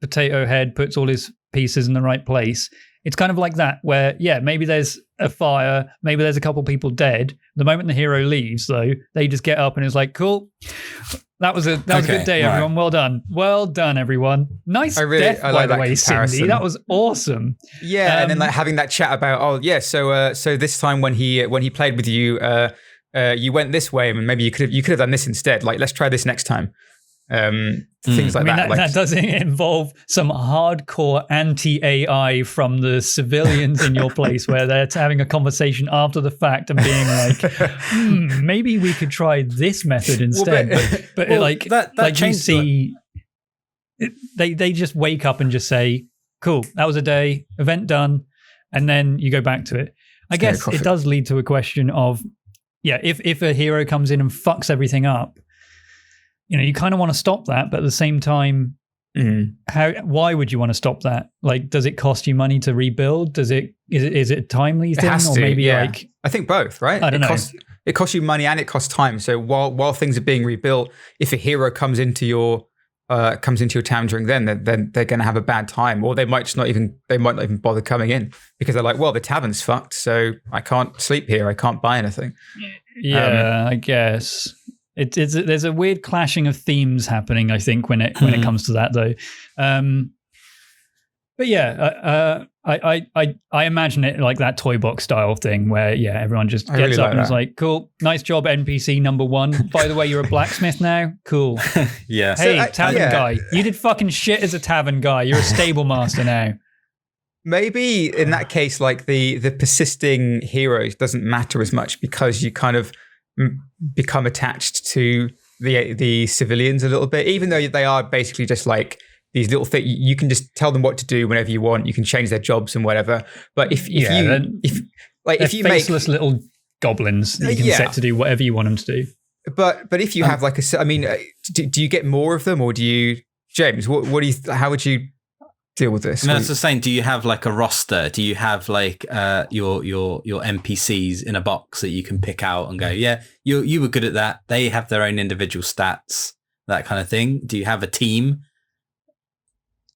Speaker 2: Potato Head puts all his pieces in the right place. It's kind of like that where, maybe there's a fire, maybe there's a couple people dead. The moment the hero leaves, though, they just get up and it's like, cool. That was a good day, everyone. Well done. Well done, everyone. Nice death, by the way, Cindy. That was awesome.
Speaker 1: Yeah, and then like having that chat about, so this time when he played with you, you went this way, and maybe you could have done this instead. Like, let's try this next time. Things like that.
Speaker 2: That does involve some hardcore anti-AI from the civilians in your place where they're having a conversation after the fact and being like, maybe we could try this method instead. But you see, they just wake up and just say, cool, that was a day, event done, and then you go back to it. I guess it does lead to a question of, if a hero comes in and fucks everything up, you know, you kind of want to stop that, but at the same time, why would you want to stop that? Like, does it cost you money to rebuild? Is it a timely thing?
Speaker 1: Or maybe I think both, right?
Speaker 2: I don't know.
Speaker 1: It costs you money and it costs time. So while things are being rebuilt, if a hero comes into your town during then they're going to have a bad time, or they might not even bother coming in because they're like, well, the tavern's fucked, so I can't sleep here, I can't buy anything.
Speaker 2: I guess. There's a weird clashing of themes happening, I think, when it comes to that, though. I imagine it like that toy box style thing where everyone just gets up and is like, cool, nice job, NPC number one. By the way, you're a blacksmith now. Cool.
Speaker 3: Yeah.
Speaker 2: Hey, tavern guy, you did fucking shit as a tavern guy. You're a stable master now.
Speaker 1: Maybe in that case, like the persisting heroes doesn't matter as much because you kind of become attached to the civilians a little bit, even though they are basically just like these little things. You can just tell them what to do whenever you want. You can change their jobs and whatever. But if you
Speaker 2: faceless little goblins that you can set to do whatever you want them to do.
Speaker 1: But if you have like do you get more of them, or do you, James? What do you? How would you deal with this?
Speaker 3: No, that's the same. Do you have like a roster? Do you have like your NPCs in a box that you can pick out and go, you were good at that. They have their own individual stats, that kind of thing. Do you have a team?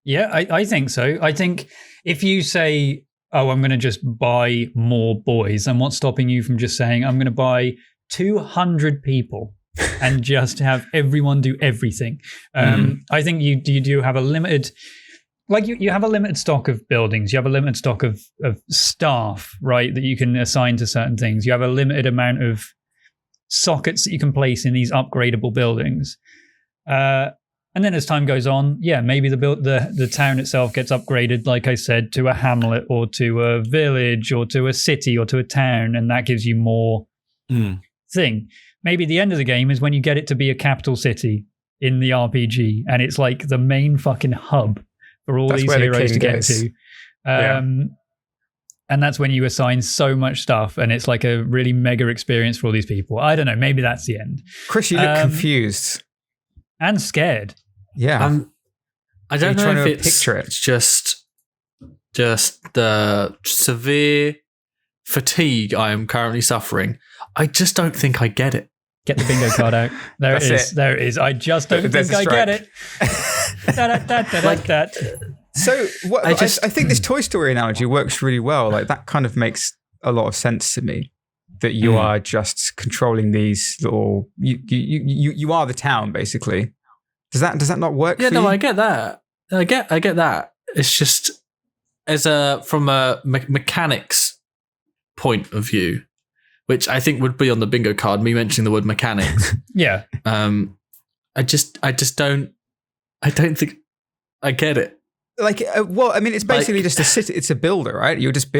Speaker 2: Yeah, I think so. I think if you say, oh, I'm going to just buy more boys, and what's stopping you from just saying, I'm going to buy 200 people and just have everyone do everything? I think you do have a limited... Like you have a limited stock of buildings, you have a limited stock of staff, right, that you can assign to certain things. You have a limited amount of sockets that you can place in these upgradable buildings. And then as time goes on, maybe the town itself gets upgraded, like I said, to a hamlet or to a village or to a city or to a town, and that gives you more thing. Maybe the end of the game is when you get it to be a capital city in the RPG, and it's like the main fucking hub for all these heroes to get to. And that's when you assign so much stuff, and it's like a really mega experience for all these people. I don't know, maybe that's the end.
Speaker 1: Chris, you look confused.
Speaker 2: And scared.
Speaker 1: Yeah.
Speaker 4: I don't know if it's just the severe fatigue I am currently suffering. I just don't think I get it.
Speaker 2: Get the bingo card out. There it is. There it is. I just don't think I get it.
Speaker 1: So what, I think this Toy Story analogy works really well. Like that kind of makes a lot of sense to me. That you are just controlling these little. You are the town basically, Does that not work?
Speaker 4: Yeah,
Speaker 1: for
Speaker 4: no,
Speaker 1: you?
Speaker 4: I get that. I get that. It's just from a mechanics point of view, which I think would be on the bingo card. Me mentioning the word mechanics.
Speaker 2: Yeah.
Speaker 4: I just don't. I don't think I get it.
Speaker 1: Like, well, I mean, it's basically just a city. It's a builder, right? You're just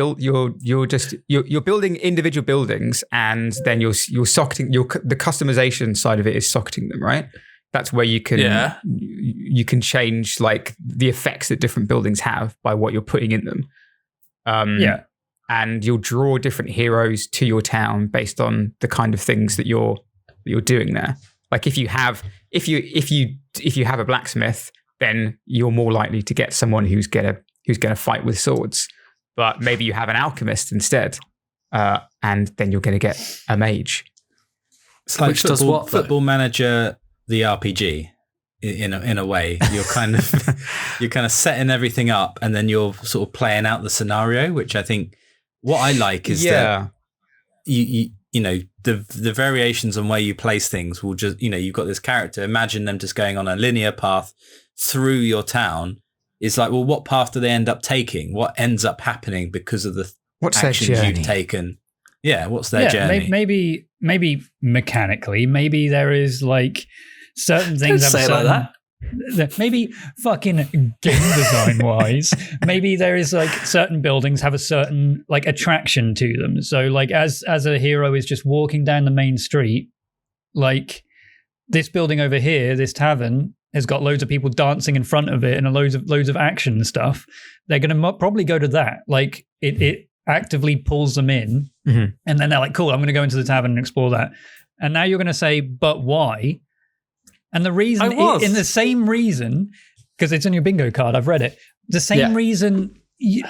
Speaker 1: you're building individual buildings, and then you're socketing the customization side of it is socketing them, right? That's where you can you can change like the effects that different buildings have by what you're putting in them. And you'll draw different heroes to your town based on the kind of things that you're doing there. Like if you have a blacksmith, then you're more likely to get someone who's gonna fight with swords. But maybe you have an alchemist instead, and then you're gonna get a mage.
Speaker 3: It's like Football Manager, the RPG. In a way, you're kind of setting everything up, and then you're sort of playing out the scenario. Which I think what I like is that you know the variations on where you place things will just, you've got this character. Imagine them just going on a linear path through your town. It's like, well, what path do they end up taking? What ends up happening because of the actions you've taken? Yeah, what's their journey?
Speaker 2: Maybe mechanically, maybe there is like certain things have a certain, like that. Maybe fucking game design wise, maybe there is like certain buildings have a certain like attraction to them. So like as a hero is just walking down the main street, like this building over here, this tavern has got loads of people dancing in front of it and loads of action and stuff. They're going to probably go to that. Like it actively pulls them in, and then they're like, cool, I'm going to go into the tavern and explore that. And now you're going to say, but why? And the reason, in the same reason, because it's on your bingo card, I've read it, the same reason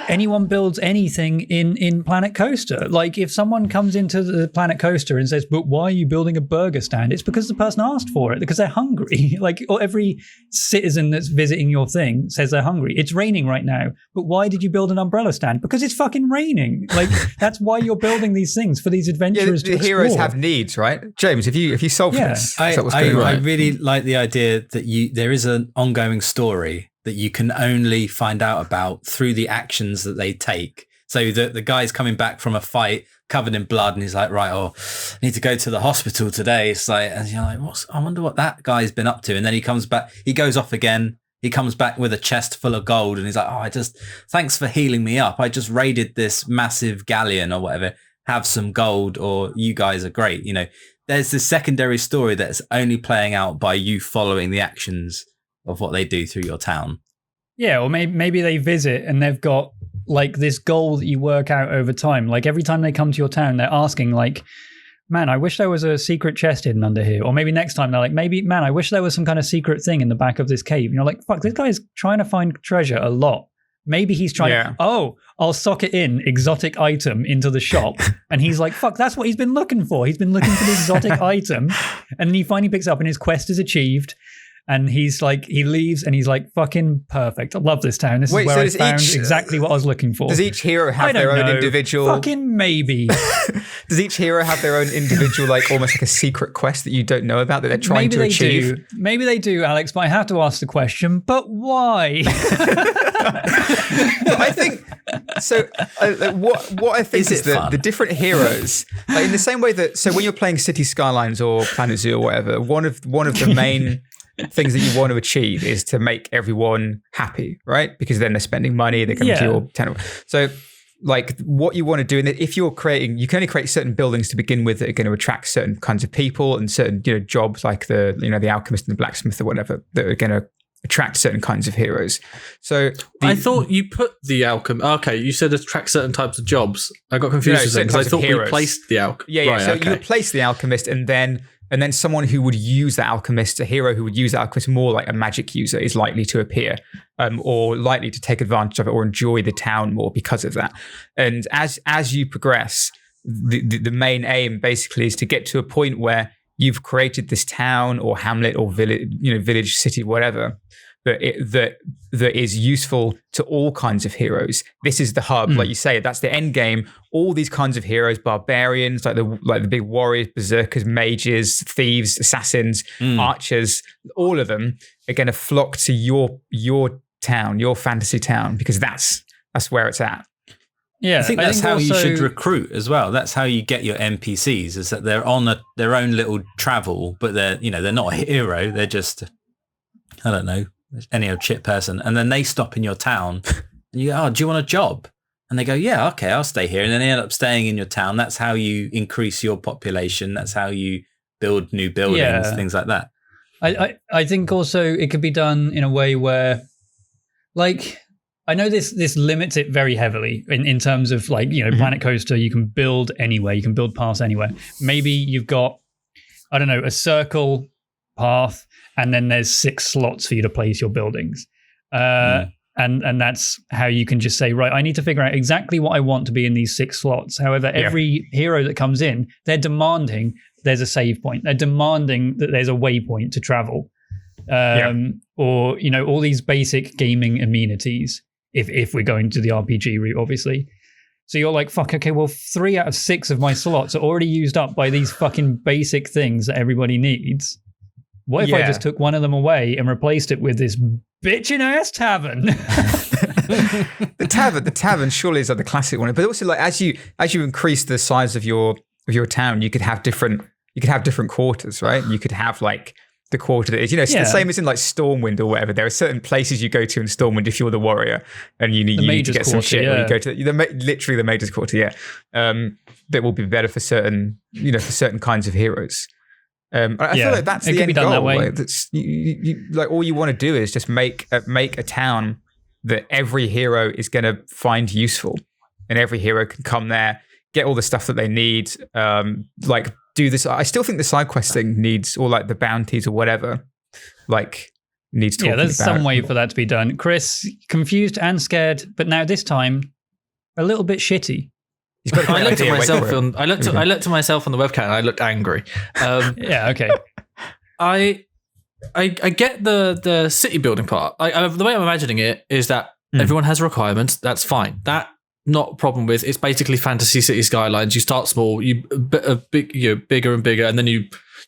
Speaker 2: anyone builds anything in Planet Coaster. Like if someone comes into the Planet Coaster and says, but why are you building a burger stand? It's because the person asked for it, because they're hungry. Like, or every citizen that's visiting your thing says they're hungry. It's raining right now, but why did you build an umbrella stand? Because it's fucking raining. Like that's why you're building these things, for these adventurers to explore. Heroes
Speaker 1: have needs, right? James, if you solve this,
Speaker 3: I really like the idea that there is an ongoing story that you can only find out about through the actions that they take. So the guy's coming back from a fight covered in blood, and he's like, right, I need to go to the hospital today. It's like, and you're like, I wonder what that guy's been up to. And then he comes back, he goes off again. He comes back with a chest full of gold, and he's like, thanks for healing me up. I just raided this massive galleon or whatever. Have some gold, or you guys are great. There's this secondary story that's only playing out by you following the actions of what they do through your town.
Speaker 2: Yeah, or maybe they visit and they've got like this goal that you work out over time. Like every time they come to your town, they're asking like, man, I wish there was a secret chest hidden under here. Or maybe next time they're like, man, I wish there was some kind of secret thing in the back of this cave. And you're like, fuck, this guy's trying to find treasure a lot. Maybe he's trying I'll sock it in exotic item into the shop. And he's like, fuck, that's what he's been looking for. He's been looking for the exotic item. And then he finally picks up and his quest is achieved. And he's like, he leaves and he's like, fucking perfect. I love this town. This is where I found exactly what I was looking for.
Speaker 1: Does each hero have their own individual...
Speaker 2: Fucking maybe.
Speaker 1: Does each hero have their own individual, like almost like a secret quest that you don't know about that they're trying to achieve?
Speaker 2: Maybe they do, Alex, but I have to ask the question, but why?
Speaker 1: I think... So what I think is that the different heroes, like in the same way that... So when you're playing City Skylines or Planet Zoo or whatever, one of the main... things that you want to achieve is to make everyone happy, right? Because then they're spending money, they come to your town. So like what you want to do, and if you're creating, you can only create certain buildings to begin with that are going to attract certain kinds of people and certain, jobs like the alchemist and the blacksmith or whatever that are going to attract certain kinds of heroes. So
Speaker 4: I thought you put the alchemist. Okay, you said attract certain types of jobs. I got confused because I thought we placed the alchemist.
Speaker 1: Yeah. Right, so you would place the alchemist and then someone who would use the alchemist, a hero who would use the alchemist more like a magic user, is likely to appear, or likely to take advantage of it or enjoy the town more because of that. And as you progress, the main aim basically is to get to a point where you've created this town or hamlet or village, city, whatever, that is useful to all kinds of heroes. This is the hub, like you say. That's the end game. All these kinds of heroes, barbarians, like the big warriors, berserkers, mages, thieves, assassins, archers. All of them are going to flock to your town, your fantasy town, because that's where it's at.
Speaker 3: Yeah, I think that's how you should recruit as well. That's how you get your NPCs, is that they're on their own little travel, but they're not a hero. They're just, I don't know, any old shit person. And then they stop in your town and you go, oh, do you want a job? And they go, yeah, okay, I'll stay here. And then they end up staying in your town. That's how you increase your population. That's how you build new buildings, things like that.
Speaker 2: I think also it could be done in a way where, like, I know this limits it very heavily in terms of, like, you know, Planet Coaster, you can build anywhere, you can build paths anywhere. Maybe you've got, I don't know, a circle path, and then there's 6 slots for you to place your buildings. And that's how you can just say, right, I need to figure out exactly what I want to be in these 6 slots. However, every hero that comes in, they're demanding there's a save point. They're demanding that there's a waypoint to travel. Or, you know, all these basic gaming amenities, if we're going to the RPG route, obviously. So you're like, fuck, okay, well, 3 out of 6 of my slots are already used up by these fucking basic things that everybody needs. What if I just took one of them away and replaced it with this bitchin' ass tavern?
Speaker 1: The tavern surely is like the classic one, but also, like, as you increase the size of your town, you could have different quarters, right? You could have, like, the quarter that is, you know, it's the same as in, like, Stormwind or whatever. There are certain places you go to in Stormwind if you're the warrior and you need to get some shit. Or you go to literally the Mage's Quarter, that will be better for certain kinds of heroes. I feel like that's the end goal. That way. Like, that's like all you want to do is just make a town that every hero is going to find useful, and every hero can come there, get all the stuff that they need, like, do this. I still think the side quest thing needs, or like the bounties or whatever, like, needs talking about. Yeah,
Speaker 2: there's some way for that to be done. Chris, confused and scared, but now this time a little bit shitty.
Speaker 4: I looked at myself on the webcam and I looked angry.
Speaker 2: Okay.
Speaker 4: I get the city building part. The way I'm imagining it is that everyone has requirements. That's fine. That not a problem with. It's basically fantasy city skylines. You start small, you bigger and bigger, and then you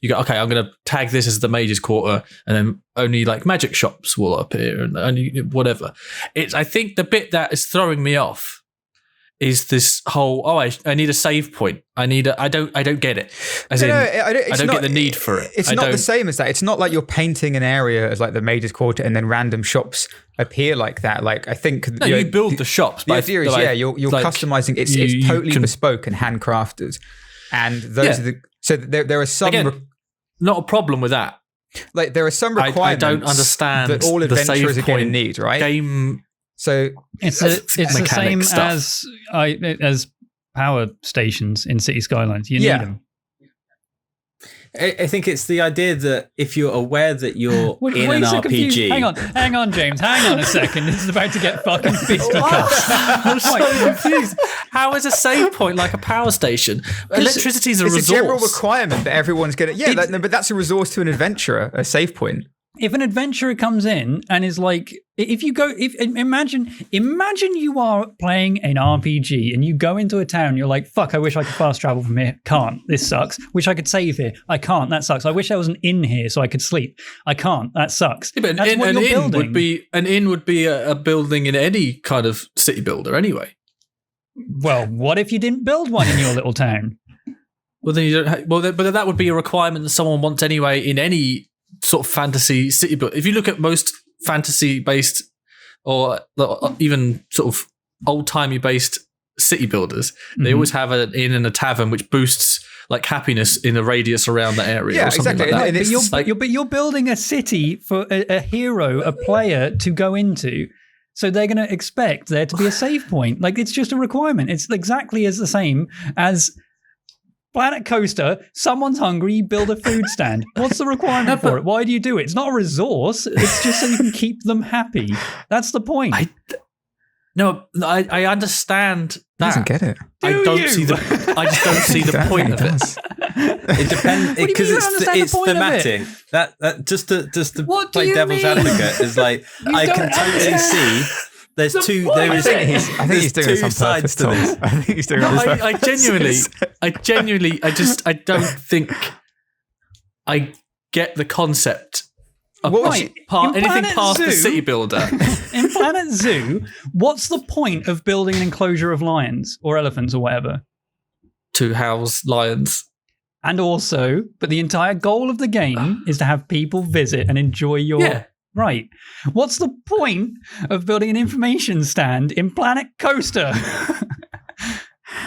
Speaker 4: go, okay, I'm going to tag this as the Mage's Quarter, and then only, like, magic shops will appear, and only whatever. I think the bit that is throwing me off is this whole, I need a save point. I don't get it. I don't get the need for it.
Speaker 1: It's not the same as that. It's not like you're painting an area as, like, the Mage's Quarter and then random shops appear like that. Like, I think
Speaker 4: you build the shops.
Speaker 1: The idea is, you're like, customizing. It's totally bespoke and handcrafted. And those are so there are some.
Speaker 4: Again, not a problem with that.
Speaker 1: Like, there are some requirements
Speaker 4: I don't understand
Speaker 1: that all adventurers are going to need, right?
Speaker 4: Game.
Speaker 1: So
Speaker 2: it's the same as power stations in city skylines. You need them.
Speaker 3: I think it's the idea that if you're aware that you're in an RPG...
Speaker 2: Hang on, James. Hang on a second. This is about to get fucking fisticuffs.
Speaker 4: I'm so confused. How is a save point like a power station? Electricity is a resource.
Speaker 1: It's a general requirement that everyone's going to... but that's a resource to an adventurer, a save point.
Speaker 2: If an adventurer comes in and is like, imagine you are playing an RPG and you go into a town, you're like, fuck, I wish I could fast travel from here. Can't. This sucks. Wish I could save here. I can't. That sucks. I wish there was an inn here so I could sleep. I can't. That sucks.
Speaker 4: Yeah, but an inn would be a building in any kind of city builder anyway.
Speaker 2: Well, what if you didn't build one in your little town?
Speaker 4: Well, then you don't. But that would be a requirement that someone wants anyway in any sort of fantasy city build. If you look at most fantasy based or even sort of old timey based city builders, they always have an inn and a tavern which boosts, like, happiness in a radius around the area. Yeah, or something
Speaker 1: exactly.
Speaker 4: Like that.
Speaker 2: But you're building a city for a hero, a player to go into. So they're going to expect there to be a save point. Like, it's just a requirement. It's exactly as the same as Planet Coaster. Someone's hungry, you build a food stand. What's the requirement for it? Why do you do it? It's not a resource. It's just so you can keep them happy. That's the point.
Speaker 4: I understand that.
Speaker 1: He doesn't get it.
Speaker 4: I just don't see the point of it.
Speaker 3: It depends because it's thematic. That just to play devil's advocate is like I can totally see. There's two. I think he's doing this on purpose, to this.
Speaker 1: I think he's doing this on purpose.
Speaker 4: I genuinely, I don't think I get the concept. Anything past the city builder.
Speaker 2: In Planet Zoo, what's the point of building an enclosure of lions or elephants or whatever?
Speaker 4: To house lions.
Speaker 2: And also, but the entire goal of the game is to have people visit and enjoy your...
Speaker 4: Yeah.
Speaker 2: Right. What's the point of building an information stand in Planet Coaster?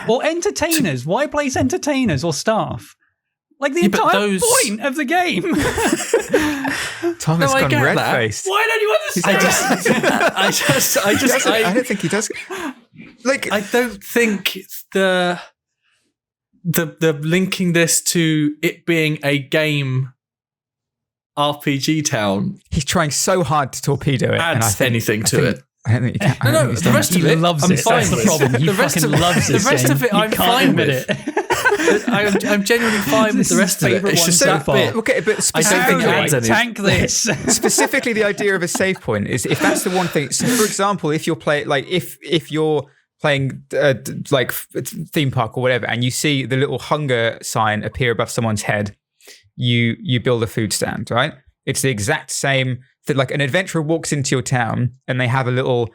Speaker 2: Or entertainers? Why place entertainers or staff? Like the entire point of the game.
Speaker 1: Thomas gone red-faced.
Speaker 4: Why don't you understand?
Speaker 1: I don't think he does. Like,
Speaker 4: I don't think the linking this to it being a game RPG town.
Speaker 1: He's trying so hard to torpedo it.
Speaker 4: Adds anything to it.
Speaker 1: I don't think he can.
Speaker 4: No, the rest of it,
Speaker 2: loves it. That's the problem. He fucking loves it.
Speaker 4: The rest of it, I'm fine with it. I'm genuinely fine with the rest of it. It's just that bit.
Speaker 1: Okay, but specifically,
Speaker 2: tank this.
Speaker 1: Specifically, the idea of a save point is if that's the one thing. So, for example, if you're if you're playing like theme park or whatever, and you see the little hunger sign appear above someone's head, you build a food stand, right? It's the exact same. Like an adventurer walks into your town and they have a little,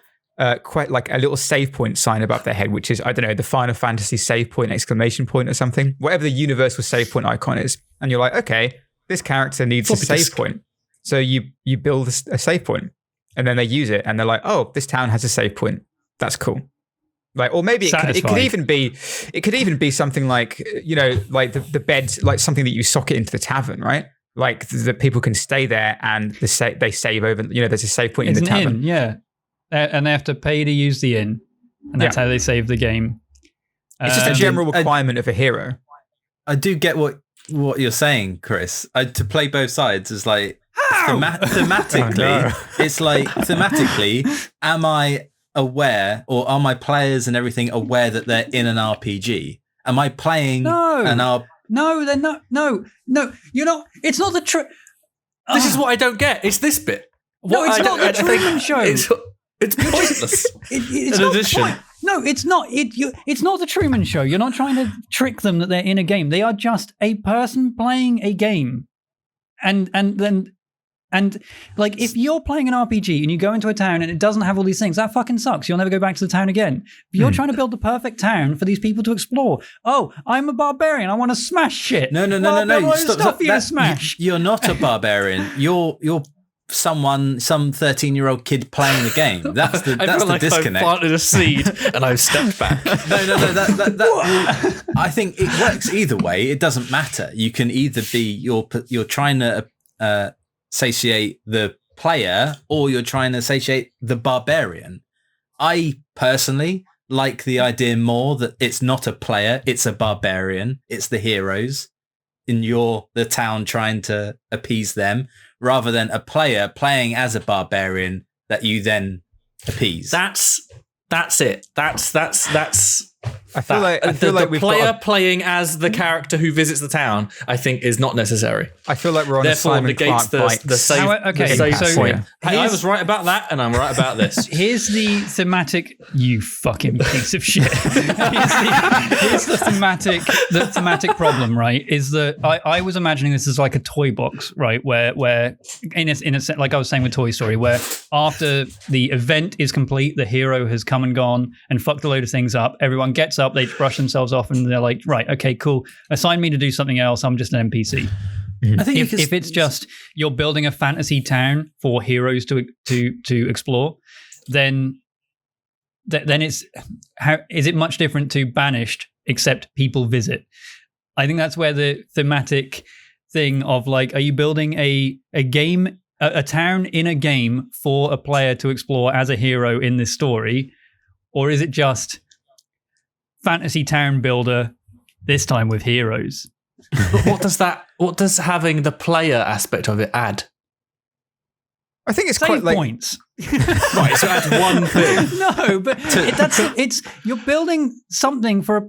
Speaker 1: quite like a little save point sign above their head, which is, I don't know, the Final Fantasy save point, exclamation point or something, whatever the universal save point icon is. And you're like, okay, this character needs a save point. So you build a save point and then they use it and they're like, oh, this town has a save point. That's cool. Like, or maybe it could even be something like, you know, like the bed, like something that you socket into the tavern, right? Like the people can stay there and they save over, you know, there's a save point in the tavern.
Speaker 2: Inn, yeah. And they have to pay to use the inn. And that's how they save the game.
Speaker 1: It's just a general requirement of a hero.
Speaker 3: I do get what you're saying, Chris. To play both sides is like, thematically, it's like, thematically, am I aware or are my players and everything aware that they're in an RPG? Am I playing an RPG?
Speaker 2: No, they're not. No, you're not. It's not the truth.
Speaker 4: This is what I don't get. It's this bit.
Speaker 2: No, it's not the Truman Show.
Speaker 4: It's pointless.
Speaker 2: It's not. No, it's not. It's not the Truman Show. You're not trying to trick them that they're in a game. They are just a person playing a game, and like if you're playing an RPG and you go into a town and it doesn't have all these things, that fucking sucks. You'll never go back to the town again. If you're trying to build the perfect town for these people to explore, oh, I'm a barbarian. I want to smash shit.
Speaker 3: No.
Speaker 2: Stop you to smash.
Speaker 3: You're not a barbarian. You're some 13-year-old kid playing the game. That's the disconnect.
Speaker 4: I planted a seed and I've stepped back.
Speaker 3: No. I think it works either way. It doesn't matter. You can either be you're trying to satiate the player or you're trying to satiate the barbarian. I personally like the idea more that it's not a player, it's a barbarian, it's the heroes in the town trying to appease them, rather than a player playing as a barbarian that you then appease.
Speaker 4: That's it. That's
Speaker 1: I feel like
Speaker 4: the player playing as the character who visits the town, I think, is not necessary.
Speaker 1: I feel like we're on
Speaker 4: therefore
Speaker 1: a Simon
Speaker 4: negates
Speaker 1: Clark
Speaker 4: the save point. Hey, I was right about that, and I'm right about this.
Speaker 2: Here's the thematic. You fucking piece of shit. here's the thematic problem. Right, is that I was imagining this as like a toy box, right, where in a sense, like I was saying with Toy Story, where after the event is complete, the hero has come and gone and fucked a load of things up. Everyone gets up, they brush themselves off, and they're like, right, okay, cool. Assign me to do something else. I'm just an NPC. I think if it's just you're building a fantasy town for heroes to explore, then it's is it much different to Banished, except people visit? I think that's where the thematic thing of like, are you building a game, a town in a game for a player to explore as a hero in this story, or is it just fantasy town builder, this time with heroes?
Speaker 4: What does having the player aspect of it add?
Speaker 1: I think it's
Speaker 2: Save
Speaker 1: quite like
Speaker 2: points.
Speaker 4: Right, so add one thing.
Speaker 2: No, but it's you're building something for a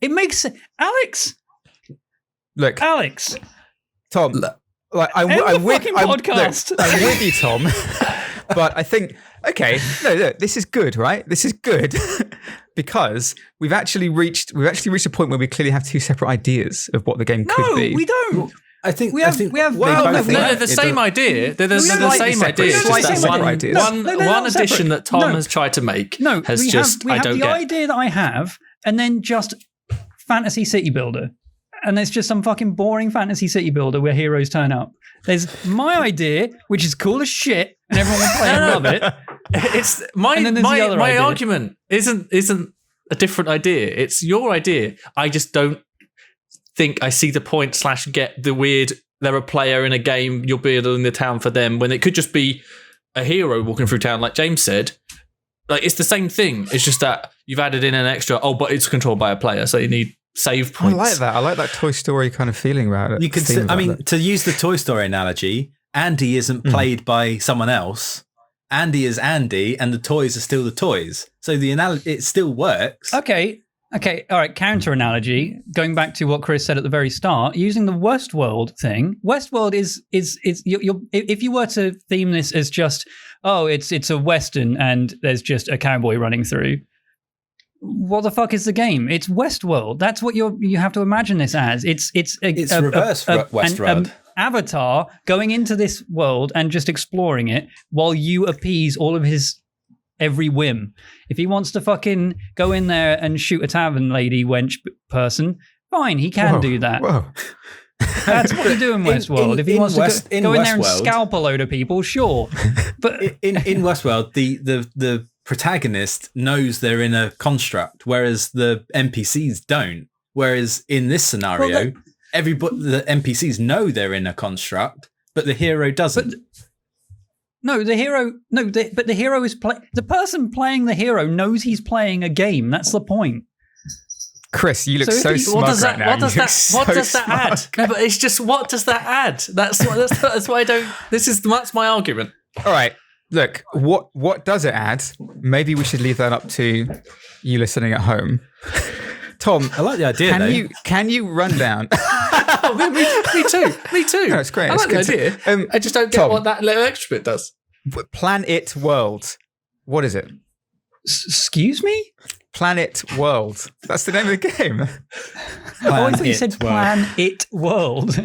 Speaker 2: it makes Alex.
Speaker 1: look,
Speaker 2: Alex,
Speaker 1: Tom. Like I'm with you, Tom. But I think look, this is good, right? This is good because we've actually reached a point where we clearly have two separate ideas of what the game could be.
Speaker 2: No, we don't.
Speaker 3: I think
Speaker 2: we have.
Speaker 4: They're the same idea. They're the same idea. It's just one addition that Tom has tried to make.
Speaker 2: We have the idea that I have, and then just fantasy city builder. And there's just some fucking boring fantasy city builder where heroes turn up. There's my idea, which is cool as shit, and everyone will play and love it.
Speaker 4: It's my argument isn't a different idea. It's your idea. I just don't think I see the point / get the weird. They're a player in a game. You're building the town for them when it could just be a hero walking through town, like James said. Like it's the same thing. It's just that you've added in an extra. Oh, but it's controlled by a player, so you need save points.
Speaker 1: I like that. I like that Toy Story kind of feeling about it.
Speaker 3: You could say, to use the Toy Story analogy, Andy isn't played by someone else. Andy is Andy, and the toys are still the toys. So the analogy, it still works.
Speaker 2: Okay. All right. Counter analogy. Going back to what Chris said at the very start, using the Westworld thing. Westworld is if you were to theme this as just it's a Western and there's just a cowboy running through. What the fuck is the game? It's Westworld. That's what you have to imagine this as. It's
Speaker 3: reverse Westworld.
Speaker 2: An avatar going into this world and just exploring it while you appease all of his every whim. If he wants to fucking go in there and shoot a tavern lady wench person, fine, he can do that.
Speaker 1: Whoa.
Speaker 2: That's what you do in Westworld. If he wants to go in there and scalp a load of people, sure. But
Speaker 3: in Westworld, the protagonist knows they're in a construct, whereas the NPCs don't. Whereas in this scenario, the NPCs know they're in a construct, but the hero doesn't.
Speaker 2: But the hero is the person playing the hero knows he's playing a game. That's the point.
Speaker 1: Chris, you look so smart right now.
Speaker 4: What does that add? No, but it's just, what does that add? That's why I don't. That's my argument.
Speaker 1: All right. Look, what does it add? Maybe we should leave that up to you listening at home. Tom,
Speaker 3: I like the idea.
Speaker 1: Can you run down?
Speaker 4: me too.
Speaker 1: No, it's great.
Speaker 4: I like the idea. I just don't get what that little extra bit does.
Speaker 1: Planet World. What is it?
Speaker 2: Excuse me?
Speaker 1: Planet World. That's the name of the game.
Speaker 2: I thought you said Plan It World.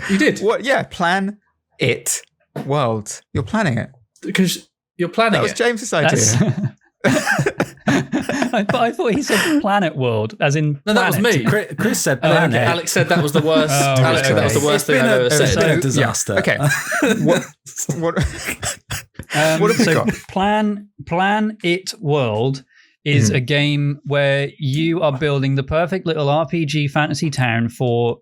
Speaker 4: You did?
Speaker 1: What? Yeah, Plan It World. You're planning it.
Speaker 4: Because you're planning it.
Speaker 1: That was James's idea.
Speaker 2: But I thought he said Planet World, as in
Speaker 4: no, that was me.
Speaker 3: Chris said Planet.
Speaker 4: Alex said that was the worst. Alex said that was the worst thing I've ever said.
Speaker 3: It's been a disaster.
Speaker 1: Yeah. Okay. What have we got?
Speaker 2: Plan It World is a game where you are building the perfect little RPG fantasy town for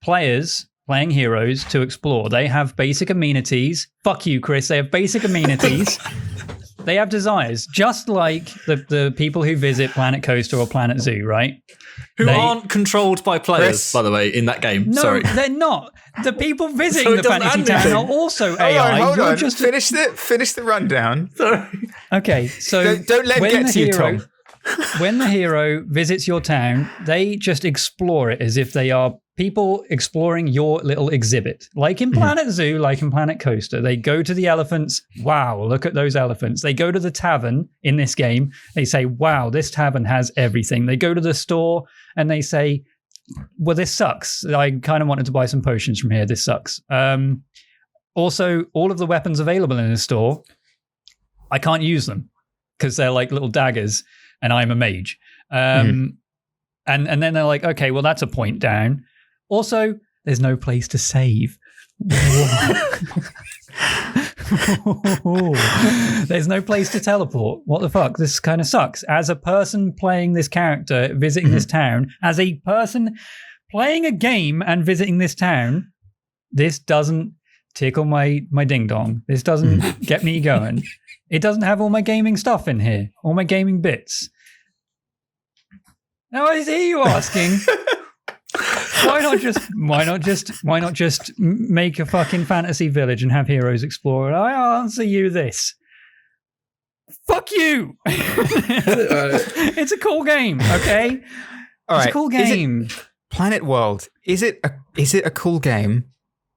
Speaker 2: players playing heroes to explore. They have basic amenities. Fuck you, Chris. They have basic amenities. They have desires, just like the people who visit Planet Coaster or Planet Zoo, right?
Speaker 4: Who aren't controlled by players, by the way, in that game.
Speaker 2: No,
Speaker 4: Sorry.
Speaker 2: They're not. The people visiting the fantasy town are also AI.
Speaker 1: Hold on. Just finish the rundown.
Speaker 2: Sorry. Okay, so
Speaker 1: don't let him get to you, Tom.
Speaker 2: When the hero visits your town, they just explore it as if they are people exploring your little exhibit. Like in Planet Zoo, like in Planet Coaster. They go to the elephants. Wow, look at those elephants. They go to the tavern in this game. They say, wow, this tavern has everything. They go to the store and they say, well, this sucks. I kind of wanted to buy some potions from here. This sucks. Also, all of the weapons available in the store, I can't use them because they're like little daggers and I'm a mage. And then they're like, okay, well, that's a point down. Also, there's no place to save. There's no place to teleport. What the fuck? This kind of sucks. As a person playing this character, visiting this town, as a person playing a game and visiting this town, this doesn't tickle my ding dong. This doesn't get me going. It doesn't have all my gaming stuff in here, all my gaming bits. Now I hear you asking, why not just make a fucking fantasy village and have heroes explore it? I answer you this. Fuck you. It's a cool game, okay?
Speaker 1: All right.
Speaker 2: It's a cool game.
Speaker 1: Planet World, is it a cool game?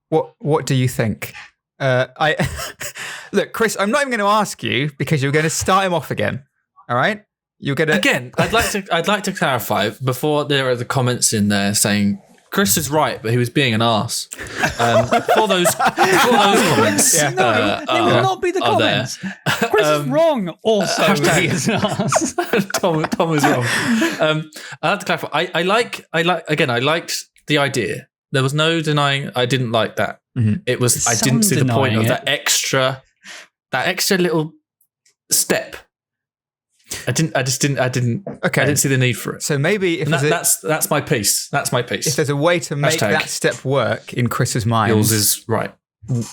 Speaker 1: What do you think? Look, Chris, I'm not even going to ask you because you're going to start him off again. All right? You're going to
Speaker 4: again. I'd like to clarify before there are the comments in there saying Chris is right, but he was being an arse. For those comments,
Speaker 2: they will not be the comments. Chris is wrong. Also, he is an arse.
Speaker 4: Tom is wrong. I have to clarify. I liked the idea. There was no denying I didn't like that. Mm-hmm. It was I didn't see the point of that extra little step. I didn't see the need for it.
Speaker 1: So maybe if
Speaker 4: that's my piece. That's my piece.
Speaker 1: If there's a way to make that step work in Chris's mind,
Speaker 4: yours is right.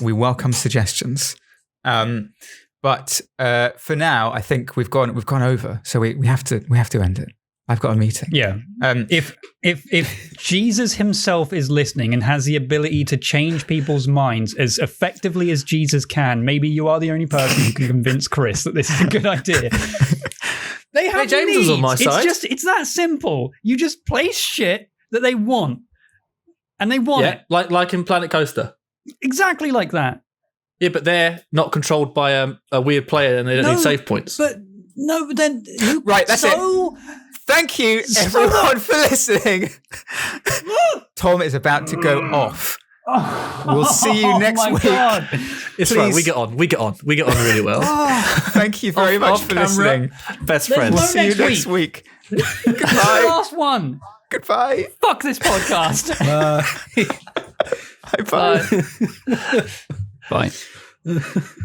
Speaker 1: We welcome suggestions. But for now, I think we've gone over. So we have to end it. I've got a meeting.
Speaker 2: Yeah. If Jesus himself is listening and has the ability to change people's minds as effectively as Jesus can, maybe you are the only person who can convince Chris that this is a good idea. They have
Speaker 4: James
Speaker 2: needs.
Speaker 4: Was on my side.
Speaker 2: It's that simple. You just place shit that they want, and they want it.
Speaker 4: Like in Planet Coaster.
Speaker 2: Exactly like that.
Speaker 4: Yeah, but they're not controlled by a weird player, and they don't need save points.
Speaker 2: But then
Speaker 1: right. That's it. Thank you, everyone, for listening. Tom is about to go off. We'll see you next week. God.
Speaker 4: It's Please. Right. We get on really well.
Speaker 1: Thank you very much for listening.
Speaker 4: Best friends.
Speaker 1: We'll see you next week. Goodbye.
Speaker 2: The last one.
Speaker 1: Goodbye.
Speaker 2: Fuck this podcast.
Speaker 1: Bye. Bye.
Speaker 2: Bye.